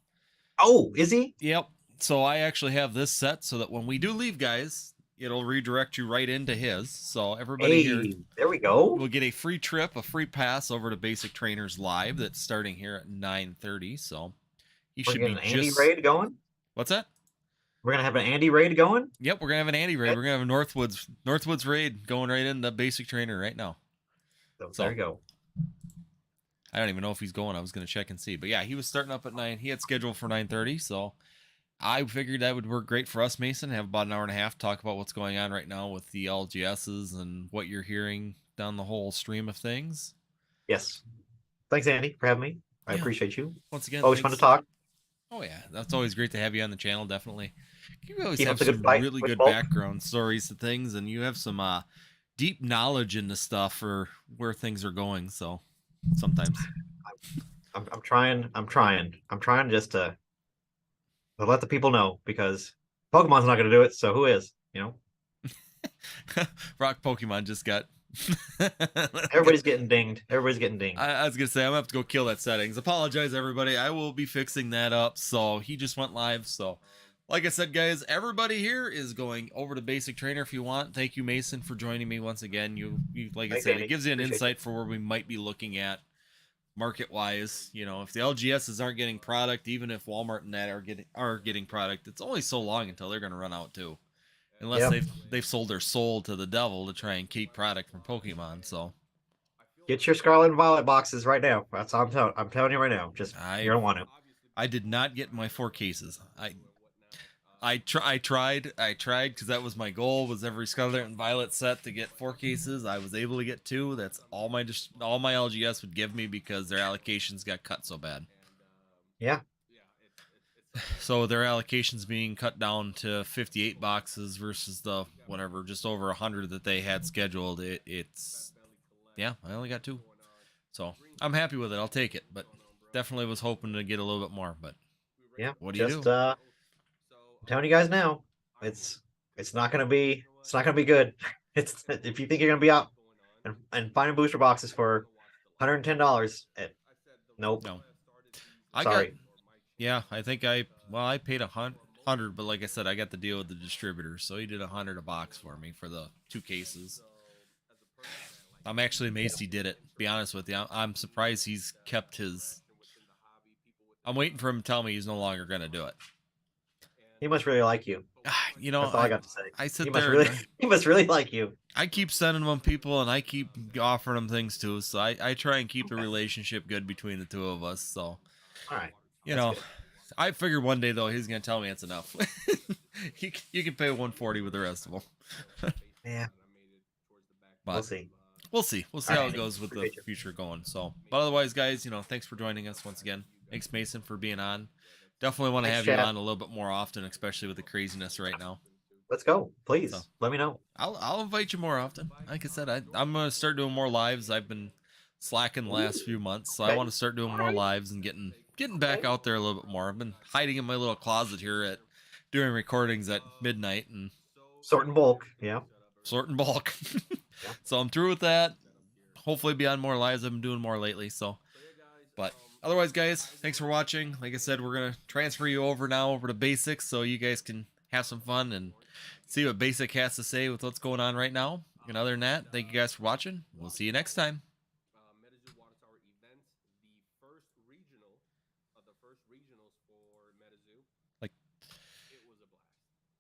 Oh, is he? Yep. So I actually have this set so that when we do leave, guys, it'll redirect you right into his. So everybody here Hey, there we go. will get a free trip, a free pass over to Basic Trainers Live that's starting here at 9:30. So he We're should getting be an Andy just raid going. what's that? We're gonna have an Andy raid going. Yep, we're gonna have an Andy raid. Okay. We're gonna have a Northwoods raid going right into Basic Trainer right now. So there So you go. I don't even know if he's going. I was gonna check and see, but yeah, he was starting up at 9. He had scheduled for 9:30. So I figured that would work great for us, Mason. Have about an hour and a half to talk about what's going on right now with the LGSs and what you're hearing down the whole stream of things. Yes. Thanks, Andy, for having me. I Yeah. appreciate you. Once again, Always fun to thanks. talk. Oh yeah, that's always great to have you on the channel. Definitely, you always Keep up have the good some fight really with good Bulk. background stories to things, and you have some deep knowledge into stuff or where things are going. So sometimes, I'm trying. I'm trying just to let the people know because Pokemon's not going to do it. So who is? You know, Rock Pokemon just got. everybody's getting dinged. Everybody's getting dinged. I was gonna say I'm gonna have to go kill that settings. Apologize, everybody. I will be fixing that up. So he just went live. So, like I said, guys, everybody here is going over to Basic Trainer if you want. Thank you, Mason, for joining me once again. You like I Thanks, said, it Andy. gives you an Appreciate insight for where we might be looking at market wise. You know, if the LGSs aren't getting product, even if Walmart and that are getting product, it's only so long until they're gonna run out too. you. Unless Yep. they've sold their soul to the devil to try and keep product from Pokemon. So Get your Scarlet and Violet boxes right now. That's all I'm telling you right now. Just I you're gonna want to. I did not get my 4 cases. I tried because that was my goal, was every Scarlet and Violet set to get 4 cases. I was able to get 2. That's all my LGS would give me because their allocations got cut so bad. Yeah. So their allocations being cut down to 58 boxes versus the whatever just over 100 that they had scheduled. It's yeah, I only got 2. So I'm happy with it. I'll take it, but definitely was hoping to get a little bit more. But Yeah. what do you Just do? I'm telling you guys now. It's not gonna be good. It's if you think you're gonna be out and finding booster boxes for $110. Nope. No, I got Sorry. yeah. I think I paid 100, but like I said, I got the deal with the distributor, so he did 100 a box for me for the 2 cases. I'm actually amazed he did it. To be honest with you, I'm surprised he's kept his. I'm waiting for him to tell me he's no longer going to do it. He must really like you. You know, That's all I got to say. I He sit must there really and he must really like you. I keep sending them people and I keep offering them things too. So I try and keep the Okay. relationship good between the two of us. So, All right. you That's know, good. I figured one day though he's going to tell me it's enough. You can pay 140 with the rest of them. Yeah. But We'll see. we'll see. We'll see All how right, it Andy. goes with the Appreciate you. future going. So, but otherwise, guys, thanks for joining us once again. Thanks, Mason, for being on. Definitely want to Thanks, have you chat. on a little bit more often, especially with the craziness right now. Let's go. Please So let me know. I'll invite you more often. Like I said, I'm gonna start doing more lives. I've been slacking the last few months, so I Okay. want to start doing more lives and getting back out there a little bit more. I've been hiding in my little closet here at doing recordings at midnight and Sort in bulk. Yeah. sorting bulk. Yeah. So I'm through with that. Hopefully be on more lives. I've been doing more lately, so but otherwise, guys, thanks for watching. Like I said, we're gonna transfer you over now over to basics so you guys can have some fun and see what basic has to say with what's going on right now. And other than that, thank you guys for watching. We'll see you next time. Like